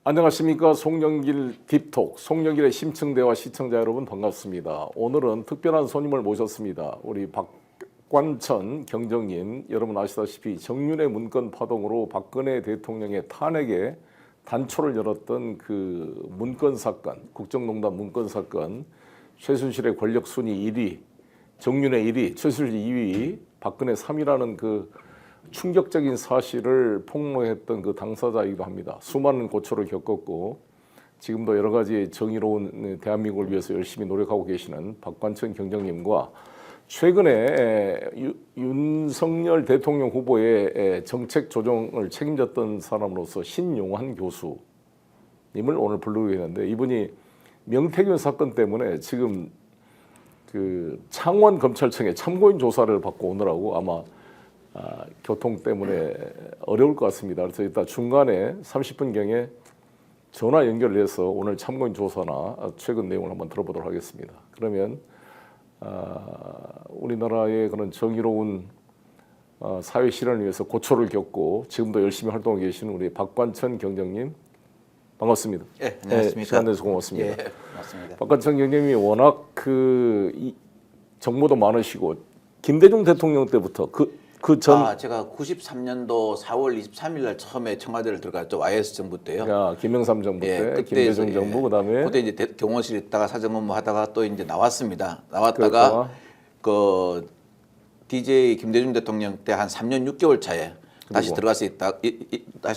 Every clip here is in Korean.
안녕하십니까. 송영길 딥톡, 송영길의 심층대화 시청자 여러분 반갑습니다. 오늘은 특별한 손님을 모셨습니다. 우리 박관천 경정님, 여러분 아시다시피 정윤회 문건 파동으로 박근혜 대통령의 탄핵에 단초를 열었던 그 문건 사건, 국정농단 문건 사건, 최순실의 권력 순위 1위, 정윤회 1위, 최순실 2위, 박근혜 3위라는 그 충격적인 사실을 폭로했던 그 당사자이기도 합니다. 수많은 고초를 겪었고 지금도 여러 가지 정의로운 대한민국을 위해서 열심히 노력하고 계시는 박관천 경정님과 최근에 윤석열 대통령 후보의 정책 조정을 책임졌던 사람으로서 신용환 교수님을 오늘 부르게 했는데, 이분이 명태균 사건 때문에 지금 그 창원 검찰청에 참고인 조사를 받고 오느라고 아마 교통 때문에 어려울 것 같습니다. 그래서 이따 중간에 30분경에 전화 연결을 해서 오늘 참고인 조사나 최근 내용을 한번 들어보도록 하겠습니다. 그러면 우리나라의 그런 정의로운 사회 실현을 위해서 고초를 겪고 지금도 열심히 활동하고 계시는 우리 박관천 경정님 반갑습니다. 네, 안녕하십니까. 시간 내서 고맙습니다. 예, 고맙습니다. 박관천 경정님이 워낙 정보도 많으시고 김대중 대통령 때부터 제가 93년도 4월 23일 날 처음에 청와대를 들어갔죠. YS 정부 때요. 김영삼 정부 때, 그때 김대중 정부, 그다음에 그때 이제 경호실에 있다가 사정 업무하다가 또 이제 나왔습니다. 나왔다가 그 DJ 김대중 대통령 때 한 3년 6개월 차에 다시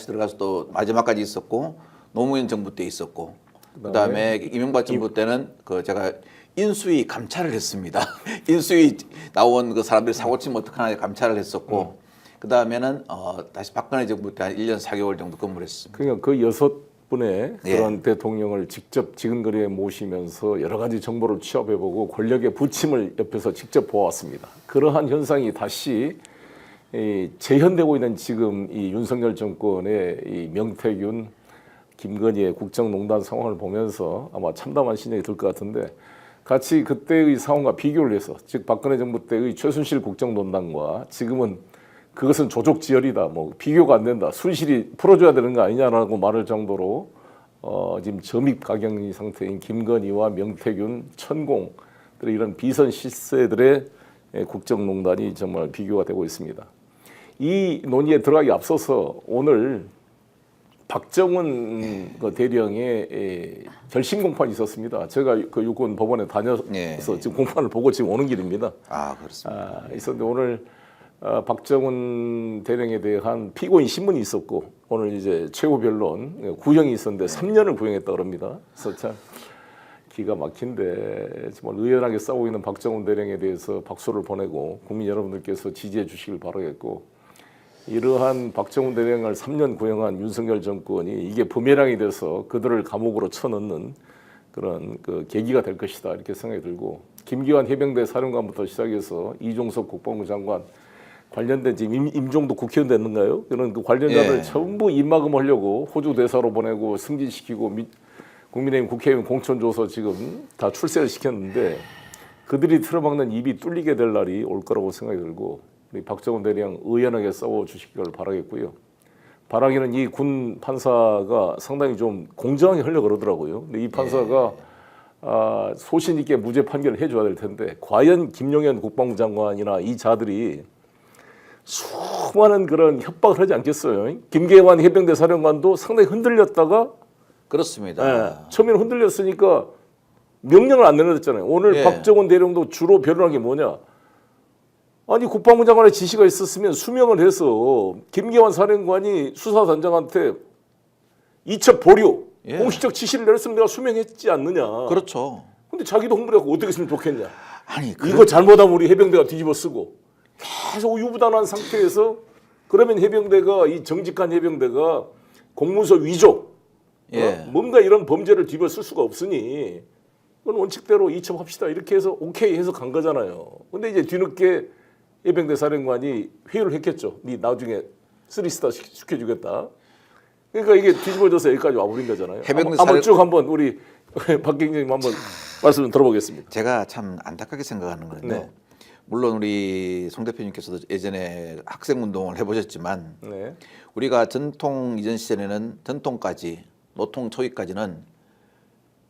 들어가서 또 마지막까지 있었고, 노무현 정부 때 있었고, 그다음에 이명박 정부 때는 그 제가 인수위 감찰을 했습니다. 인수위 나온 그 사람들이 사고 치면 어떡하나 감찰을 했었고, 그 다음에는 다시 박근혜 정부 때 한 1년 4개월 정도 근무를 했습니다. 그러니까 그 6분의 그런 대통령을 직접 지근거리에 모시면서 여러 가지 정보를 취합해보고 권력의 부침을 옆에서 직접 보았습니다. 그러한 현상이 다시 재현되고 있는 지금 이 윤석열 정권의 이 명태균, 김건희의 국정농단 상황을 보면서 아마 참담한 심정이 들 것 같은데, 같이 그때의 상황과 비교를 해서, 즉 박근혜 정부 때의 최순실 국정농단과 지금은 그것은 조족지혈이다, 뭐 비교가 안 된다, 순실이 풀어줘야 되는 거 아니냐라고 말할 정도로 지금 점입가경 상태인 김건희와 명태균, 천공 이런 비선 실세들의 국정농단이 정말 비교가 되고 있습니다. 이 논의에 들어가기 앞서서 오늘 박정훈 대령의 결심 공판이 있었습니다. 제가 그 육군 법원에 다녀서 지금 공판을 보고 지금 오는 길입니다. 그렇습니다. 있었는데 오늘 박정훈 대령에 대한 피고인 신문이 있었고, 오늘 이제 최고 변론 구형이 있었는데 3년을 구형했다 그럽니다. 그래서 참 기가 막힌데 정말 의연하게 싸우고 있는 박정훈 대령에 대해서 박수를 보내고 국민 여러분들께서 지지해 주시길 바라겠고, 이러한 박정훈 대령을 3년 구형한 윤석열 정권이 이게 부메랑이 돼서 그들을 감옥으로 쳐넣는 그런 그 계기가 될 것이다, 이렇게 생각이 들고, 김기환 해병대 사령관부터 시작해서 이종석 국방부 장관 관련된 지금 임종도 국회의원 됐는가요? 그런 그 관련자들 전부 입막음하려고 호주 대사로 보내고 승진시키고 국민의힘 국회의원 공천줘서 지금 다 출세를 시켰는데, 그들이 틀어막는 입이 뚫리게 될 날이 올 거라고 생각이 들고, 우리 박정훈 대령 의연하게 싸워 주시기를 바라겠고요. 바라기는 이 군 판사가 상당히 좀 공정하게 하려고 그러더라고요. 근데 이 판사가 소신 있게 무죄 판결을 해줘야 될 텐데, 과연 김용현 국방부 장관이나 이 자들이 수많은 그런 협박을 하지 않겠어요? 김계환 해병대 사령관도 상당히 흔들렸다가, 그렇습니다. 처음에는 흔들렸으니까 명령을 안 내려졌잖아요. 오늘 박정훈 대령도 주로 변론한 게 뭐냐? 아니, 국방부 장관의 지시가 있었으면 수명을 해서 김계환 사령관이 수사단장한테 이첩 보류, 공식적 지시를 내렸으면 내가 수명했지 않느냐. 그렇죠. 근데 자기도 홍보를 어떻게 했으면 좋겠냐. 아니, 이거 잘못하면 우리 해병대가 뒤집어 쓰고 계속 유부단한 상태에서, 그러면 해병대가, 이 정직한 해병대가 공문서 위조, 뭔가 이런 범죄를 뒤집어 쓸 수가 없으니 그건 원칙대로 이첩합시다, 이렇게 해서 오케이 해서 간 거잖아요. 근데 이제 뒤늦게 해병대 사령관이 회유를 했겠죠. 네 나중에 3스타 시켜주겠다. 그러니까 이게 뒤집어져서 여기까지 와버린 거잖아요. 한번 쭉 한번 우리 박 경정님 한번 말씀 좀 들어보겠습니다. 제가 참 안타깝게 생각하는 건데, 물론 우리 송 대표님께서도 예전에 학생 운동을 해보셨지만, 우리가 전통 이전 시절에는 전통까지 노통 초기까지는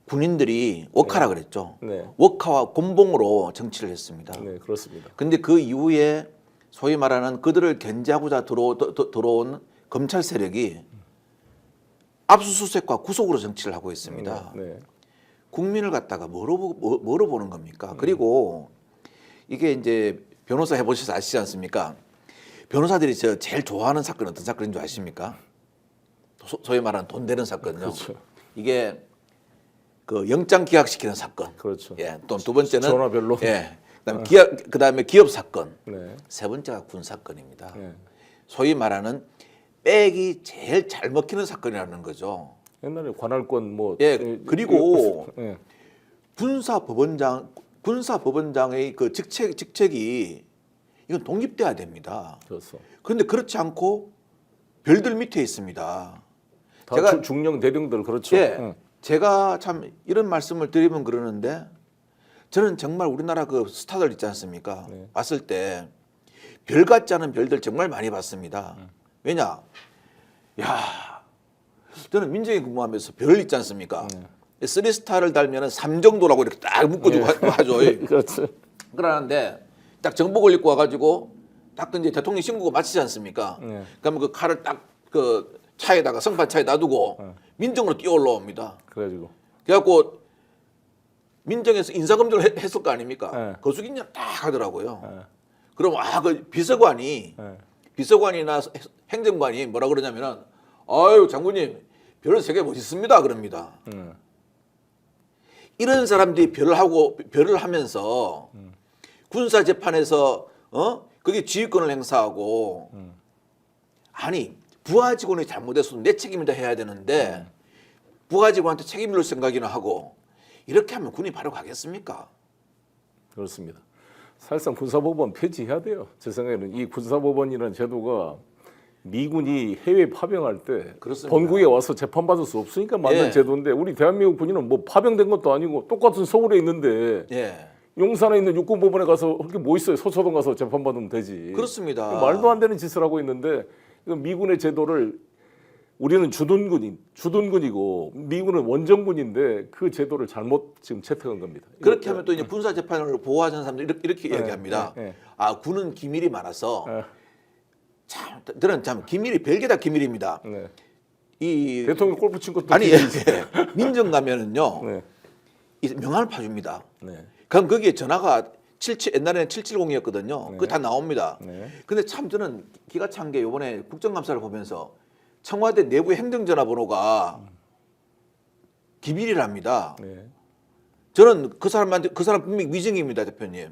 군인들이 워카라 그랬죠. 네. 워카와 곤봉으로 정치를 했습니다. 네, 그렇습니다. 근데 그 이후에 소위 말하는 그들을 견제하고자 들어온 검찰 세력이 압수수색과 구속으로 정치를 하고 있습니다. 네. 국민을 갖다가 뭐로 보는 겁니까? 그리고 이게 이제 변호사 해보셔서 아시지 않습니까? 변호사들이 제일 좋아하는 사건은 어떤 사건인 줄 아십니까? 소위 말하는 돈 되는 사건요. 그렇죠. 이게 그 영장 기각시키는 사건. 그렇죠. 예. 또 두 번째는 전화별로. 예. 그다음에 기업 사건. 네. 세 번째가 군 사건입니다. 네. 소위 말하는 백이 제일 잘 먹히는 사건이라는 거죠. 옛날에 관할권 뭐 예. 그리고 예. 군사법원장의 그 직책이 이건 독립돼야 됩니다. 그렇죠. 그런데 그렇지 않고 별들 밑에 있습니다. 다 제가- 중령 대령들 그렇죠. 예. 응. 제가 참 이런 말씀을 드리면 그러는데 저는 정말 우리나라 그 스타들 있지 않습니까? 네. 왔을 때 별 같지 않은 별들 정말 많이 봤습니다. 왜냐? 야, 저는 민정에 근무하면서 별 있지 않습니까? 3스타를 달면은 3 정도라고 이렇게 딱 묶어주고 하죠. 그렇죠. 그러는데 딱 정복을 입고 와가지고 딱 이제 대통령 신고가 마치지 않습니까? 네. 그러면 그 칼을 딱 그 차에다가 성판 차에 놔두고 민정으로 뛰어 올라옵니다. 그래가지고 그래갖고 민정에서 인사검증을 했을 거 아닙니까? 네. 거수기냐 딱 하더라고요. 네. 그럼 그 비서관이 네. 비서관이나 행정관이 뭐라 그러냐면은 아유 장군님 별은 세계 멋있습니다 그럽니다. 이런 사람들이 별을 하면서 군사 재판에서 그게 지휘권을 행사하고 아니 부하 직원이 잘못했어도 내 책임이다 해야 되는데 부하 직원한테 책임을 생각이나 하고 이렇게 하면 군이 바로 가겠습니까? 그렇습니다. 사실상 군사법원 폐지해야 돼요. 제 생각에는 이 군사법원이라는 제도가 미군이 해외 파병할 때 그렇습니다. 본국에 와서 재판받을 수 없으니까 만든 예. 제도인데 우리 대한민국 군인은 뭐 파병된 것도 아니고 똑같은 서울에 있는데 예, 용산에 있는 육군법원에 가서 그렇게 뭐 있어요. 서초동 가서 재판받으면 되지. 그렇습니다. 말도 안 되는 짓을 하고 있는데 미군의 제도를 우리는 주둔군이고 미군은 원정군인데 그 제도를 잘못 지금 채택한 겁니다. 그렇게 하면 또 이제 군사 재판을 보호하는 사람들이 이렇게 이야기합니다. 네. 아 군은 기밀이 많아서 네. 참 저는 참 기밀이 별게 다 기밀입니다. 네. 이 대통령 골프 친 것도 아니 기밀이지. 민정 가면은요 네. 이 명함을 파줍니다. 네. 그럼 거기에 전화가 옛날에는 770이었거든요. 그거 다 나옵니다. 네. 근데 참 저는 기가 찬 게 이번에 국정감사를 보면서 청와대 내부 행정전화번호가 기밀이랍니다. 네. 저는 그 사람 분명히 위증입니다, 대표님.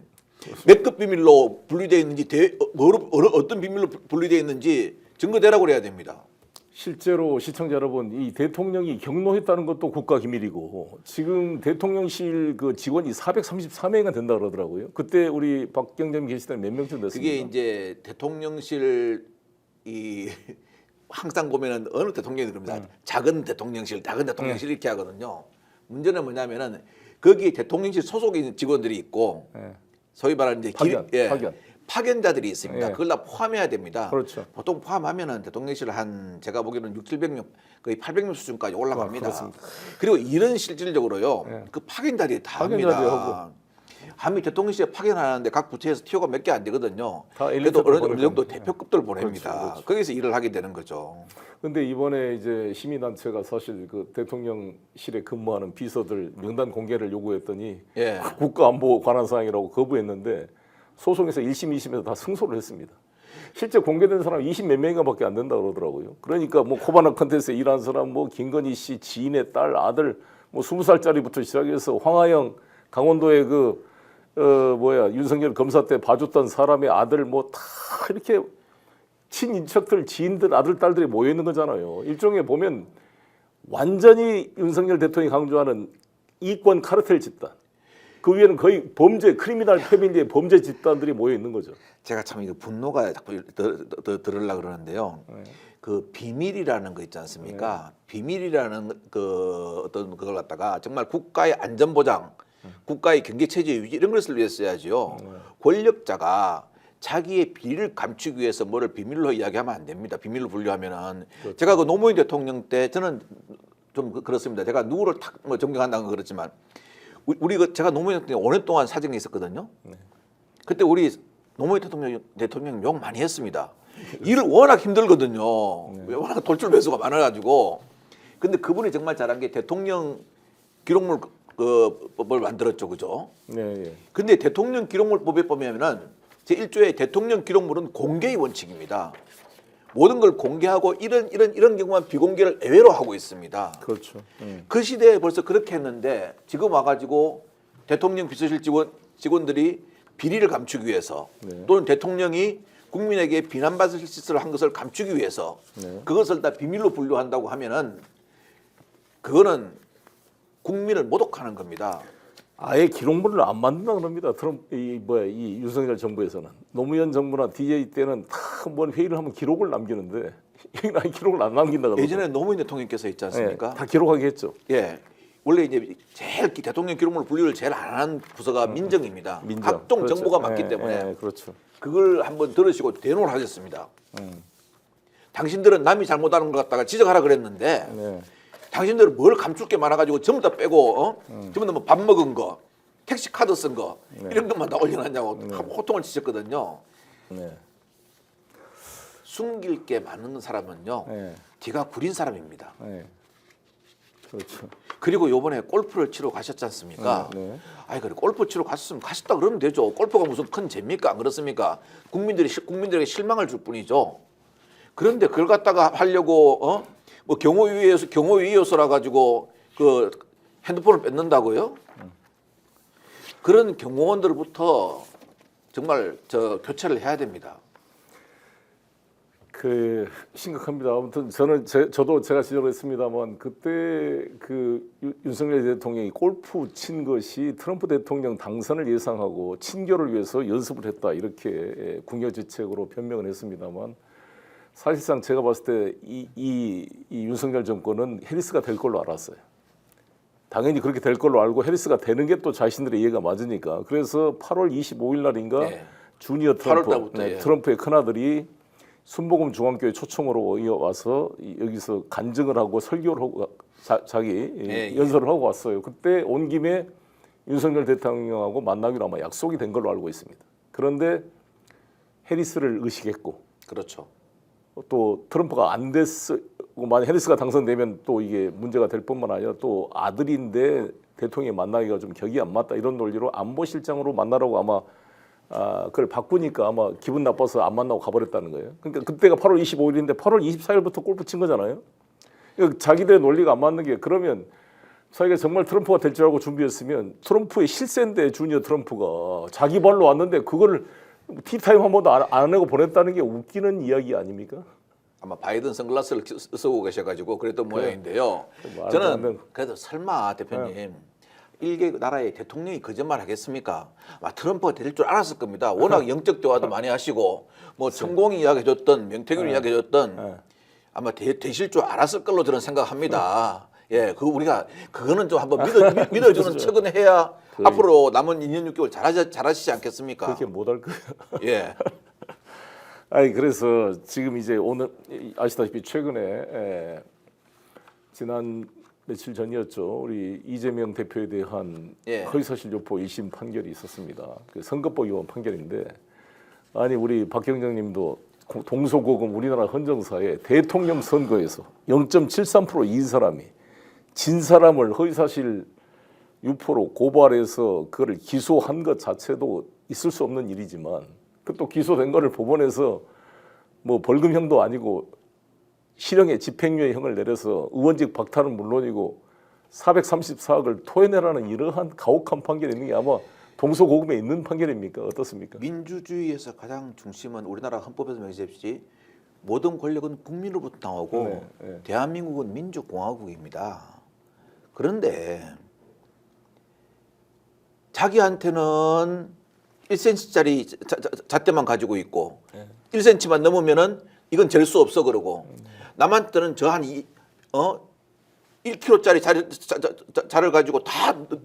몇 급 비밀로 분리되어 있는지, 어떤 비밀로 분리되어 있는지 증거대라고 그래야 됩니다. 실제로 시청자 여러분, 이 대통령이 경로했다는 것도 국가 기밀이고 지금 대통령실 그 직원이 434명이나 된다 그러더라고요. 그때 우리 박경정 계실 때는 몇 명쯤 됐습니까? 그게 이제 대통령실 이 항상 보면은 어느 대통령이 그럽니다. 작은 대통령실 이렇게 하거든요. 문제는 뭐냐면은 거기 대통령실 소속인 직원들이 있고 네. 소위 말하는 이제 파견. 파견자들이 있습니다. 예. 그걸 다 포함해야 됩니다. 그렇죠. 보통 포함하면은 대통령실 한 제가 보기에는 600~700명 거의 800명 수준까지 올라갑니다. 그렇습니다. 그리고 일은 실질적으로요. 예. 그 파견자들이 다 파견자들이 합니다. 한미 대통령실에 파견하는데 각 부처에서 티오가 몇 개 안 되거든요. 다 그래도 어느 보낼 정도 겁니다. 대표급들 보냅니다. 그렇죠. 거기서 일을 하게 되는 거죠. 근데 이번에 이제 시민단체가 사실 그 대통령실에 근무하는 비서들 명단 공개를 요구했더니 예. 국가안보 관한 사항이라고 거부했는데 소송에서 1심, 2심에서 다 승소를 했습니다. 실제 공개된 사람 20 몇 명인가밖에 안 된다 그러더라고요. 그러니까 뭐 코바나 컨텐츠에 일한 사람, 뭐 김건희 씨 지인의 딸, 아들, 뭐 20살짜리부터 시작해서 황하영 강원도의 윤석열 검사 때 봐줬던 사람의 아들 뭐 다 이렇게 친인척들, 지인들, 아들, 딸들이 모여 있는 거잖아요. 일종의 보면 완전히 윤석열 대통령이 강조하는 이권 카르텔 집단. 그 위에는 거의 크리미널 패밀리의 범죄 집단들이 모여 있는 거죠. 제가 참 이거 분노가 자꾸 들으려고 그러는데요. 그 비밀이라는 거 있지 않습니까? 비밀이라는 그 어떤 그걸 갖다가 정말 국가의 안전 보장, 국가의 경제 체제 유지 이런 것을 위해서 써야지요. 권력자가 자기의 비리를 감추기 위해서 뭐를 비밀로 이야기하면 안 됩니다. 비밀로 분류하면은 제가 그 노무현 대통령 때 저는 좀 그렇습니다. 제가 누구를 탁뭐 존경한다는 건 그렇지만 우리 제가 노무현 대통령 5년 동안 사정에 있었거든요. 그때 우리 노무현 대통령 욕 많이 했습니다. 일을 워낙 힘들거든요. 워낙 돌출 배수가 많아가지고. 근데 그분이 정말 잘한 게 대통령 기록물 법을 만들었죠, 그죠? 네. 예. 근데 대통령 기록물법에 보면은 제1조의 대통령 기록물은 공개의 원칙입니다. 모든 걸 공개하고 이런 경우만 비공개를 예외로 하고 있습니다. 그렇죠. 그 시대에 벌써 그렇게 했는데 지금 와가지고 대통령 비서실 직원들이 비리를 감추기 위해서 또는 대통령이 국민에게 비난받을 짓을 한 것을 감추기 위해서 그것을 다 비밀로 분류한다고 하면은 그거는 국민을 모독하는 겁니다. 아예 기록물을 안 만든다 그럽니다. 이 윤석열 정부에서는 노무현 정부나 DJ 때는 다 한번 회의를 하면 기록을 남기는데 여기는 아예 기록을 안 남긴다 그러고. 예전에 노무현 대통령께서 있지 않습니까? 다 기록하게 했죠. 예. 원래 이제 제일 대통령 기록물 분류를 제일 안 하는 부서가 민정입니다. 각종 그렇죠. 정보가 많기 때문에 그렇죠. 그걸 한번 들으시고 대놓을 하셨습니다. 당신들은 남이 잘못하는 것 같다가 지적하라 그랬는데 당신들은 뭘 감출 게 많아가지고 전부 다 빼고 전부 다 뭐 밥 먹은 거, 택시 카드 쓴 거 이런 것만 다 올려놨냐고 호통을 치셨거든요. 숨길 게 많은 사람은요, 뒤가 구린 사람입니다. 그렇죠. 그리고 요번에 골프를 치러 가셨지 않습니까? 아니 그래 골프 치러 갔으면 가셨다 그러면 되죠. 골프가 무슨 큰 죄입니까? 안 그렇습니까? 국민들에게 실망을 줄 뿐이죠. 그런데 그걸 갖다가 하려고 뭐 경호위의소라 가지고 그 핸드폰을 뺏는다고요? 그런 경호원들부터 정말 교체를 해야 됩니다. 심각합니다. 아무튼 저도 제가 지적을 했습니다만 그때 그 윤석열 대통령이 골프 친 것이 트럼프 대통령 당선을 예상하고 친교를 위해서 연습을 했다 이렇게 궁여지책으로 변명을 했습니다만 사실상 제가 봤을 때 이 윤석열 정권은 해리스가 될 걸로 알았어요. 당연히 그렇게 될 걸로 알고 해리스가 되는 게 또 자신들의 이해가 맞으니까 그래서 8월 25일 날인가 주니어 트럼프, 트럼프의 큰아들이 순복음 중앙교회 초청으로 와서 여기서 간증을 하고 설교를 하고 연설을 하고 왔어요. 그때 온 김에 윤석열 대통령하고 만나기로 아마 약속이 된 걸로 알고 있습니다. 그런데 해리스를 의식했고, 그렇죠. 또 트럼프가 안 됐고 만약 해리스가 당선되면 또 이게 문제가 될 뿐만 아니라 또 아들인데 대통령이 만나기가 좀 격이 안 맞다 이런 논리로 안보실장으로 만나라고 아마 그걸 바꾸니까 아마 기분 나빠서 안 만나고 가버렸다는 거예요. 그러니까 그때가 8월 25일인데 8월 24일부터 골프 친 거잖아요. 그러니까 자기들의 논리가 안 맞는 게 그러면 자기가 정말 트럼프가 될 줄 알고 준비했으면 트럼프의 실세인데 주니어 트럼프가 자기 발로 왔는데 그거를 티타임 한 번도 안 하고 보냈다는 게 웃기는 이야기 아닙니까? 아마 바이든 선글라스를 쓰고 계셔가지고 그랬던 모양인데요. 저는 그래도 설마 대표님 일개 나라의 대통령이 거짓말 하겠습니까? 트럼프가 될 줄 알았을 겁니다. 워낙 영적 대화도 많이 하시고 뭐 천공이 이야기해줬던 명태균이 이야기해줬던 아마 되실 줄 알았을 걸로 저는 생각합니다. 예, 우리가 그거는 좀 한번 믿어주는 척은 해야 앞으로 남은 2년 6개월 잘하시지 않겠습니까? 그렇게 못할 거예요. 예. 아니 그래서 지금 이제 오늘 아시다시피 최근에 지난 며칠 전이었죠. 우리 이재명 대표에 대한 허위사실 유포 1심 판결이 있었습니다. 그 선거법 위반 판결인데 아니 우리 박경정님도 동서고금 우리나라 헌정사에 대통령 선거에서 0.73% 이긴 사람이 진 사람을 허위사실 유포로 고발해서 그거를 기소한 것 자체도 있을 수 없는 일이지만 그 또 기소된 거를 법원에서 뭐 벌금형도 아니고 실형의 집행유예형을 내려서 의원직 박탈은 물론이고 434억을 토해내라는 이러한 가혹한 판결이 있는 게 아마 동서고금에 있는 판결입니까? 어떻습니까? 민주주의에서 가장 중심은 우리나라 헌법에서 명시했듯이 모든 권력은 국민으로부터 나오고 대한민국은 민주공화국입니다. 그런데 자기한테는 1cm짜리 잣대만 가지고 있고 1cm만 넘으면은 이건 잴 수 없어 그러고 남한테는 저 한 1kg짜리 자를 가지고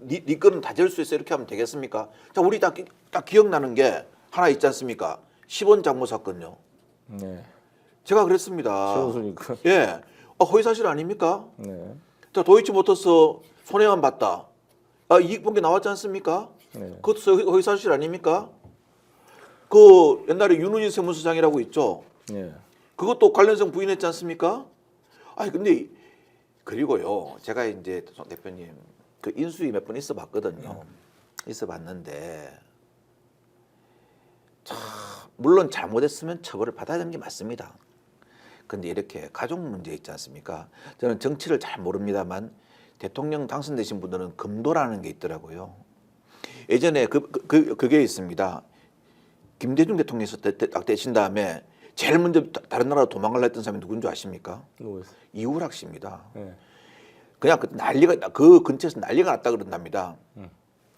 네 거는 다 잴 수 있어 이렇게 하면 되겠습니까? 자, 우리 딱 기억나는 게 하나 있지 않습니까? 10원 장모 사건요. 네. 제가 그랬습니다. 최우수니까. 예. 허위사실 아닙니까? 네. 자, 도이치모터스 손해만 봤다. 아, 이익 본 게 나왔지 않습니까? 네. 그것도 허위 사실 아닙니까? 그 옛날에 윤은희 세무서장이라고 있죠. 예. 그것도 관련성 부인했지 않습니까? 아니 근데 그리고요, 제가 이제 송 대표님 그 인수위 몇 번 있어봤거든요. 있어봤는데 참 물론 잘못했으면 처벌을 받아야 되는 게 맞습니다. 근데 이렇게 가족 문제 있지 않습니까? 저는 정치를 잘 모릅니다만 대통령 당선되신 분들은 금도라는 게 있더라고요. 예전에 그게 있습니다. 김대중 대통령에서 딱 되신 다음에 제일 먼저 다른 나라로 도망가려 했던 사람이 누군지 아십니까? 누구였어요? 이우락 씨입니다. 예. 그냥 그 근처에서 난리가 났다 그런답니다.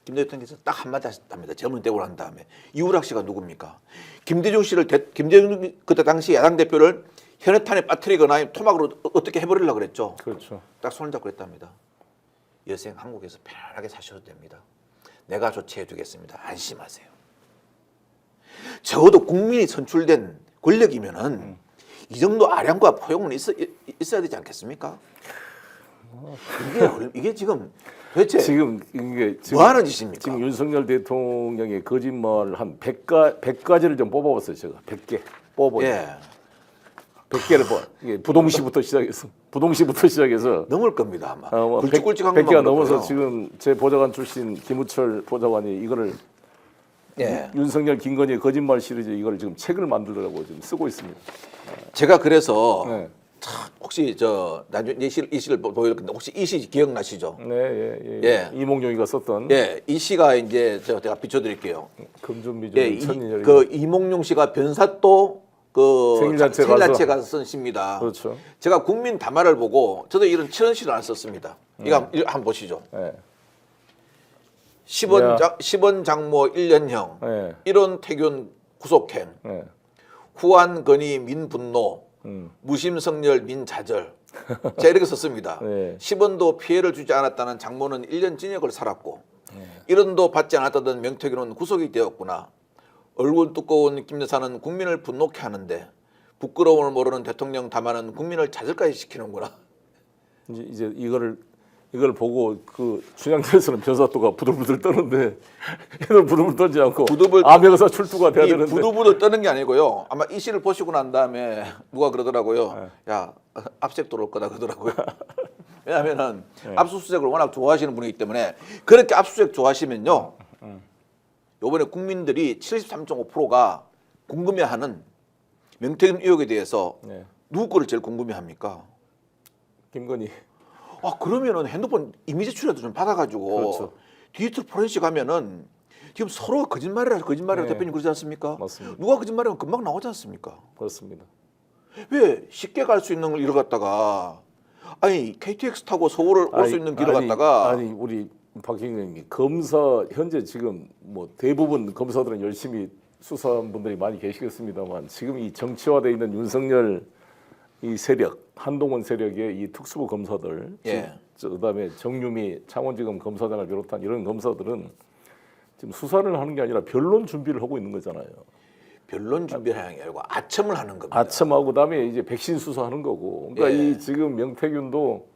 김대중 대통령께서 딱 한마디 하셨답니다. 젊은 때고 난 다음에 이우락 씨가 누굽니까? 김대중 그때 당시 야당 대표를 현해탄에 빠뜨리거나 토막으로 어떻게 해버리려고 그랬죠. 그렇죠. 딱 손을 잡고 그랬답니다. 여생 한국에서 편안하게 사셔도 됩니다. 내가 조치해 주겠습니다. 안심하세요. 적어도 국민이 선출된 권력이면은 이 정도 아량과 포용은 있어야 되지 않겠습니까? 이게 지금 도대체 지금 이게 뭐 하는 짓입니까? 지금 윤석열 대통령의 거짓말 한 100가지를 좀 뽑아봤어요. 제가 100개 뽑아요. 예. 100개를 뽑아. 이게 부동시부터 시작해서 넘을 겁니다 아마. 뭐 굵직굵직한 100개가 것만 넘어서 그렇고요. 지금 제 보좌관 출신 김우철 보좌관이 이거를 예. 윤석열 김건희의 거짓말 시리즈 이걸 지금 책을 만들려고 지금 쓰고 있습니다. 제가 그래서 네. 참 혹시 저 나중에 이 시를 보여드릴 건데 혹시 이 시 기억나시죠? 네, 예. 예. 이몽룡이가 썼던 예, 이 시가 이제 제가 비춰드릴게요. 금준미중 예, 천인열. 그 이몽룡 씨가 변사또 그 생일잔치 가서 쓴 시입니다. 그렇죠. 제가 국민 담화를 보고 저도 이런 치런 시를 안 썼습니다. 이거 한번 보시죠. 예. 10원 장모 1년형, 예. 1원 태균 구속행, 예. 후한 건의 민 분노, 음. 무심성렬 민 좌절. 제가 이렇게 썼습니다. 네. 10원도 피해를 주지 않았다는 장모는 1년 징역을 살았고 1원도 받지 않았다던 명태균은 구속이 되었구나. 얼굴 두꺼운 김 여사는 국민을 분노케 하는데 부끄러움을 모르는 대통령 담화는 국민을 좌절까지 시키는구나. 이제 이걸 보고 그 춘향전에서는 변사또가 부들부들 떠는데 얘는 부들부들 떨지 않고 암행어사 출두가 돼야 이 되는데 부들부들 떠는 게 아니고요. 아마 이 시를 보시고 난 다음에 누가 그러더라고요. 야, 압색 들어올 거다 그러더라고요. 왜냐하면은 압수수색을 워낙 좋아하시는 분이기 때문에 그렇게 압수수색 좋아하시면요. 요번에 국민들이 73.5%가 궁금해하는 명태균 의혹에 대해서 네. 누구 거를 제일 궁금해합니까? 김건희. 아 그러면은 핸드폰 이미지 추리라도 좀 받아가지고 그렇죠. 디지털 포렌식 하면은 지금 서로 거짓말이라 네. 대표님 그러지 않습니까? 맞습니다. 누가 거짓말하면 금방 나오지 않습니까? 그렇습니다. 왜 쉽게 갈 수 있는 걸 이러 갔다가 아니 KTX 타고 서울을 올 수 있는 길을 갔다가 아니 우리 박 의원님이 검사 현재 지금 뭐 대부분 검사들은 열심히 수사한 분들이 많이 계시겠습니다만 지금 이 정치화돼 있는 윤석열 이 세력 한동훈 세력의 이 특수부 검사들, 예. 그다음에 정유미 창원지검 검사장을 비롯한 이런 검사들은 지금 수사를 하는 게 아니라 변론 준비를 하고 있는 거잖아요. 변론 준비하는 게 아니고 아첨을 하는 겁니다. 아첨하고 그다음에 이제 백신 수사하는 거고. 그러니까 예. 이 지금 명태균도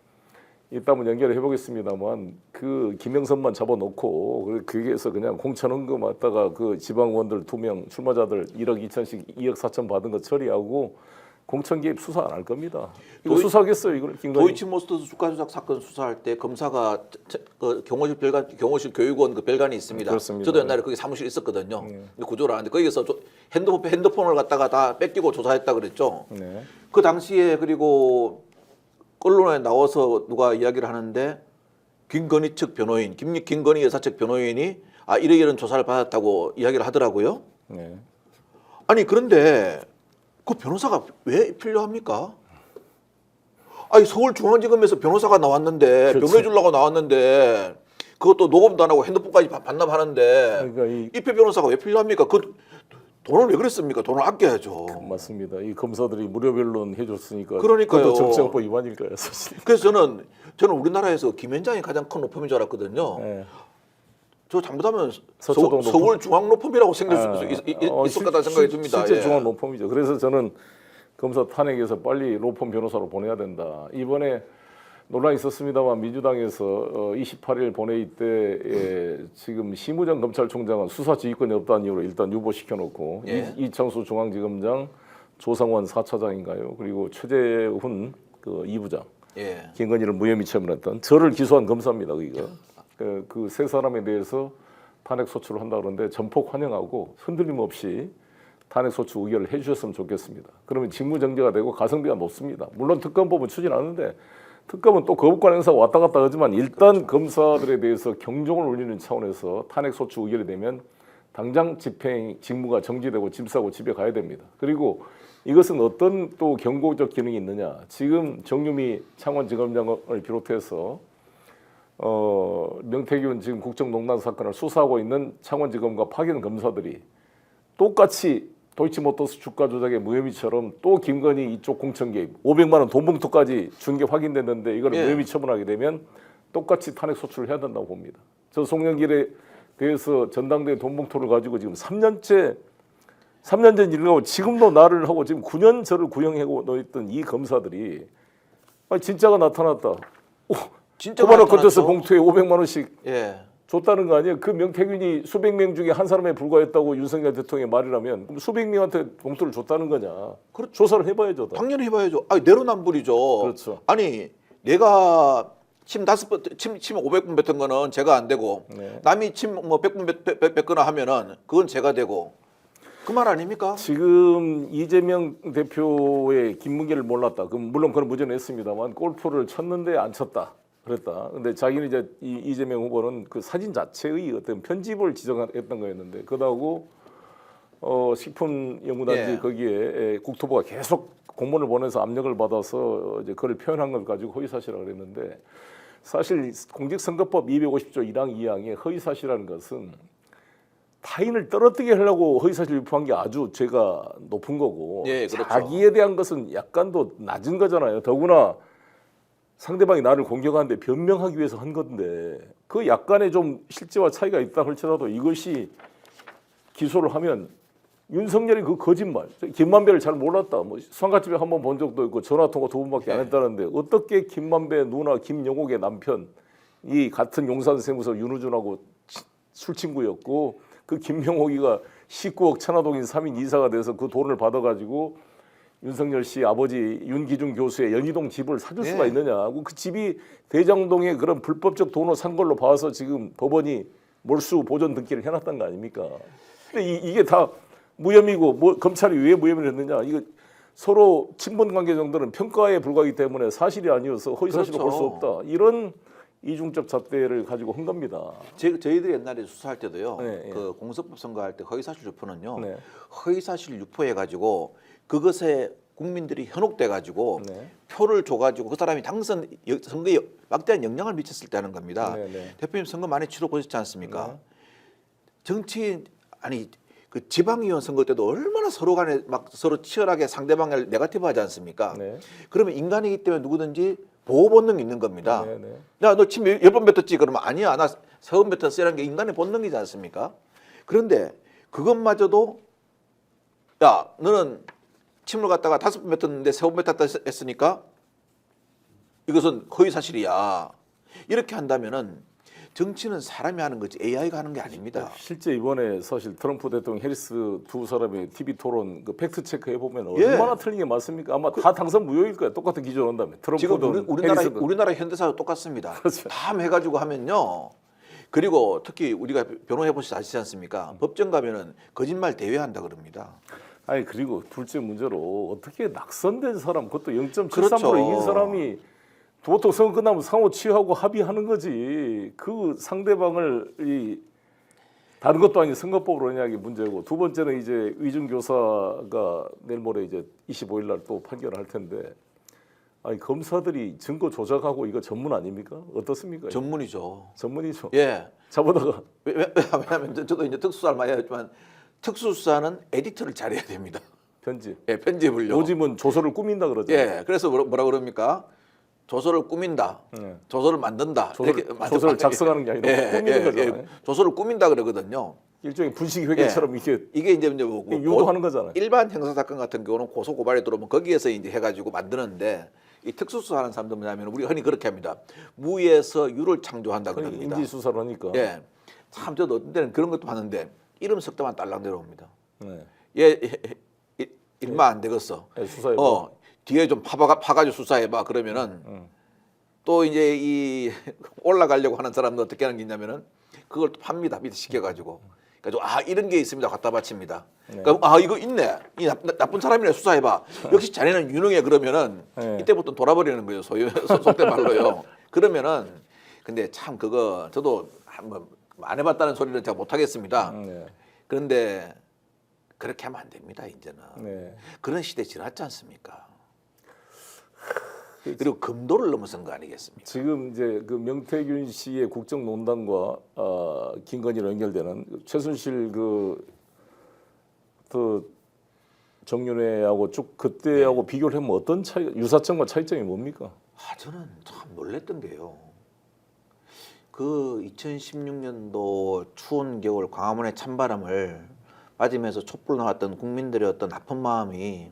이따 한번 연결을 해보겠습니다만 그 김영선만 잡아놓고 거기에서 그냥 공천원금 왔다가 그 지방원들 2명 출마자들 1억 2천씩 2억 4천 받은 거 처리하고 공천 개입 수사 안 할 겁니다. 이거 수사하겠어요 이걸 김건희. 도이치모터스 주가 조작 사건 수사할 때 검사가 그 경호실 교육원 그 별관이 있습니다. 그렇습니다. 저도 옛날에 거기 사무실 있었거든요. 근데 구조를 하는데 거기서 핸드폰을 갖다가 다 뺏기고 조사했다 그랬죠. 네. 그 당시에 그리고 언론에 나와서 누가 이야기를 하는데 김건희 측 변호인, 김건희 여사 측 변호인이 이런 조사를 받았다고 이야기를 하더라고요. 네. 아니 그런데 그 변호사가 왜 필요합니까? 아니 서울중앙지검에서 변호사가 나왔는데 그렇죠. 변호해 주려고 나왔는데 그것도 녹음도 안 하고 핸드폰까지 반납하는데 그러니까 이표 변호사가 왜 필요합니까? 그 돈을 왜 그랬습니까? 돈을 아껴야죠. 맞습니다. 이 검사들이 무료 변론 해줬으니까. 그러니까요. 그것도 정치화법 위반일까요, 사실. 그래서 저는 우리나라에서 김현장이 가장 큰 로펌인 줄 알았거든요. 네. 저 잘못하면 서초동 서울중앙로펌이라고 생길 수 있을 거다 생각이 듭니다. 실제 예. 중앙 로펌이죠. 그래서 저는 검사 탄핵에서 빨리 로펌 변호사로 보내야 된다. 이번에 논란이 있었습니다만 민주당에서 28일 본회의 때 지금 심우정 검찰총장은 수사 지휘권이 없다는 이유로 일단 유보시켜놓고 예. 이창수 중앙지검장, 조상원 4차장인가요? 그리고 최재훈 그 2부장, 예. 김건희를 무혐의 처분했던 저를 기소한 검사입니다. 그 세 사람에 대해서 탄핵 소추를 한다 그러는데 전폭 환영하고 흔들림 없이 탄핵 소추 의결을 해주셨으면 좋겠습니다. 그러면 직무정지가 되고 가성비가 높습니다. 물론 특검법은 추진하는데 특검은 또 거부권 행사가 왔다 갔다 하지만 일단 검사들에 대해서 경종을 울리는 차원에서 탄핵 소추 의결이 되면 당장 집행 직무가 정지되고 짐 싸고 집에 가야 됩니다. 그리고 이것은 어떤 또 경고적 기능이 있느냐? 지금 정유미 창원지검장을 비롯해서 명태균 지금 국정농단 사건을 수사하고 있는 창원지검과 파견 검사들이 똑같이 도이치모터스 주가 조작의 무혐의처럼 또 김건희 이쪽 공천 개입 500만 원 돈 봉투까지 준 게 확인됐는데 이걸 예. 무혐의 처분하게 되면 똑같이 탄핵 소추를 해야 된다고 봅니다. 저 송영길에 대해서 전당대회 돈 봉투를 가지고 지금 3년 전 일을 하고 지금도 나를 하고 지금 9년 저를 구형하고 있던 이 검사들이 진짜가 나타났다. 진짜 코바나 나타났죠? 컨테스 봉투에 500만 원씩 예. 줬다는 거 아니에요? 그 명태균이 수백 명 중에 한 사람에 불과했다고 윤석열 대통령의 말이라면 그럼 수백 명한테 봉투를 줬다는 거냐? 조사를 해봐야죠. 당연히 해봐야죠. 아니 내로남불이죠. 그렇죠. 아니 내가 침 500분 뱉은 거는 제가 안 되고 네. 남이 침 뭐 100분 뱉거나 하면은 그건 제가 되고 그 말 아닙니까? 지금 이재명 대표의 김문기를 몰랐다. 물론 그건 무전했습니다만 골프를 쳤는데 안 쳤다. 그랬다. 근데 자기는 이제 이재명 후보는 그 사진 자체의 어떤 편집을 지적했던 거였는데 그러고 식품연구단지 예. 거기에 국토부가 계속 공문을 보내서 압력을 받아서 이제 그걸 표현한 걸 가지고 허위사실이라고 그랬는데 사실 공직선거법 250조 1항 2항의 허위사실이라는 것은 타인을 떨어뜨리게 하려고 허위사실 유포한 게 아주 죄가 높은 거고 예, 그렇죠. 자기에 대한 것은 약간 더 낮은 거잖아요. 더구나 상대방이 나를 공격하는데 변명하기 위해서 한 건데 그 약간의 좀 실제와 차이가 있다 할지라도 이것이 기소를 하면 윤석열이 그 거짓말 김만배를 잘 몰랐다. 뭐 상가집에 한 번 본 적도 있고 전화통화 2번밖에 안 했다는데 어떻게 김만배 누나 김영옥의 남편이 같은 용산세무서 윤우준하고 술친구였고 그 김영옥이가 19억 천화동인 3인 이사가 돼서 그 돈을 받아가지고 윤석열 씨 아버지 윤기중 교수의 연희동 집을 사줄 수가 예. 있느냐. 그 집이 대장동에 그런 불법적 돈을 산 걸로 봐서 지금 법원이 몰수 보존 등기를 해놨다는 거 아닙니까? 근데 이게 다 무혐의고 뭐 검찰이 왜 무혐의를 했느냐. 이거 서로 친분 관계 정도는 평가에 불과하기 때문에 사실이 아니어서 허위사실로 볼 수 그렇죠. 없다. 이런 이중적 잣대를 가지고 한 겁니다. 저희들이 옛날에 수사할 때도요. 네, 예. 그 공석법 선거할 때 허위사실 유포는요. 네. 허위사실 유포해 가지고 그것에 국민들이 현혹돼 가지고 네. 표를 줘 가지고 그 사람이 당선 선거에 막대한 영향을 미쳤을 때 하는 겁니다. 네, 네. 대표님 선거 많이 치러 보셨지 않습니까? 네. 정치인 아니 그 지방의원 선거 때도 얼마나 서로 간에 막 서로 치열하게 상대방을 네거티브 하지 않습니까? 네. 그러면 인간이기 때문에 누구든지 보호 본능이 있는 겁니다. 네, 네. 야, 너 침 10번 뱉었지? 그러면 아니야. 나 3번 뱉었어라는 게 인간의 본능이지 않습니까? 그런데 그것마저도 야, 너는 침을 갖다가 5번 뱉었는데 3번 뱉었다 했으니까 이것은 허위사실이야. 이렇게 한다면은 정치는 사람이 하는 거지 AI가 하는 게 아닙니다. 실제 이번에 사실 트럼프 대통령 해리스 두 사람의 TV 토론 그 팩트 체크 해보면 예. 얼마나 틀린 게 맞습니까? 아마 다 당선 무효일 거야. 똑같은 기준 한다면 지금 트럼프든 우리나라 해리스든. 현대사도 똑같습니다. 그렇죠. 다 해가지고 하면요. 그리고 특히 우리가 변호해 보시지 아시지 않습니까? 법정 가면은 거짓말 대회한다 그럽니다. 아니 그리고 둘째 문제로 어떻게 낙선된 사람 그것도 0.73% 그렇죠. 이긴 사람이 보통 선거 끝나면 상호 취하고 합의하는 거지. 그 상대방을 다른 것도 아닌 선거법으로 하냐 게 문제고 두 번째는 이제 의중 교사가 내일 모레 이제 25일 날 또 판결을 할 텐데 아니 검사들이 증거 조작하고 이거 전문 아닙니까? 어떻습니까? 전문이죠. 전문이죠. 예. 잡아다가 왜냐하면 저도 이제 특수사를 많이 했지만 특수수사는 에디터를 잘해야 됩니다. 편집. 예, 편집을요. 요즘은 조서를 꾸민다 그러죠. 예, 그래서 뭐라 그럽니까? 조서를 꾸민다, 네. 조서를 만든다. 조서를 작성하는 게 아니라 꾸미는 거잖아요. 조서를 꾸민다 그러거든요. 일종의 분식 회계처럼 이게 이제 뭐 유도하는 거잖아요. 일반 형사 사건 같은 경우는 고소 고발에 들어오면 거기에서 이제 해가지고 만드는데 이 특수수사하는 사람들 뭐냐면 우리가 흔히 그렇게 합니다. 무에서 유를 창조한다 그럽니다. 인지 수사를 하니까. 예, 참 저도 어떤 때는 그런 것도 봤는데 이름 석자만 딸랑 내려옵니다. 네. 일마 안 되겠어. 네, 수사해봐. 뒤에 좀 파가지고 수사해봐. 그러면은 또 이제 이 올라가려고 하는 사람도 어떻게 하는 게 있냐면은 그걸 또 팝니다. 밑에 시켜가지고. 그래서 이런 게 있습니다. 갖다 바칩니다. 네. 그러니까 이거 있네. 이 나쁜 사람이네 수사해봐. 역시 자네는 유능해 그러면은 네. 이때부터 돌아버리는 거예요. 속된 말로요. 그러면은 근데 참 그거 저도 한번 안 해봤다는 소리는 제가 못 하겠습니다. 네. 그런데 그렇게 하면 안 됩니다. 이제는 네. 그런 시대 지났지 않습니까? 그리고 금도를 넘어선 거 아니겠습니까? 지금 이제 그 명태균 씨의 국정농단과 김건희로 연결되는 최순실 그 정윤회하고 쭉 그때하고 비교를 하면 어떤 차이, 유사점과 차이점이 뭡니까? 저는 참 놀랬던 게요. 그 2016년도 추운 겨울 광화문의 찬바람을 맞으면서 촛불 나왔던 국민들의 어떤 아픈 마음이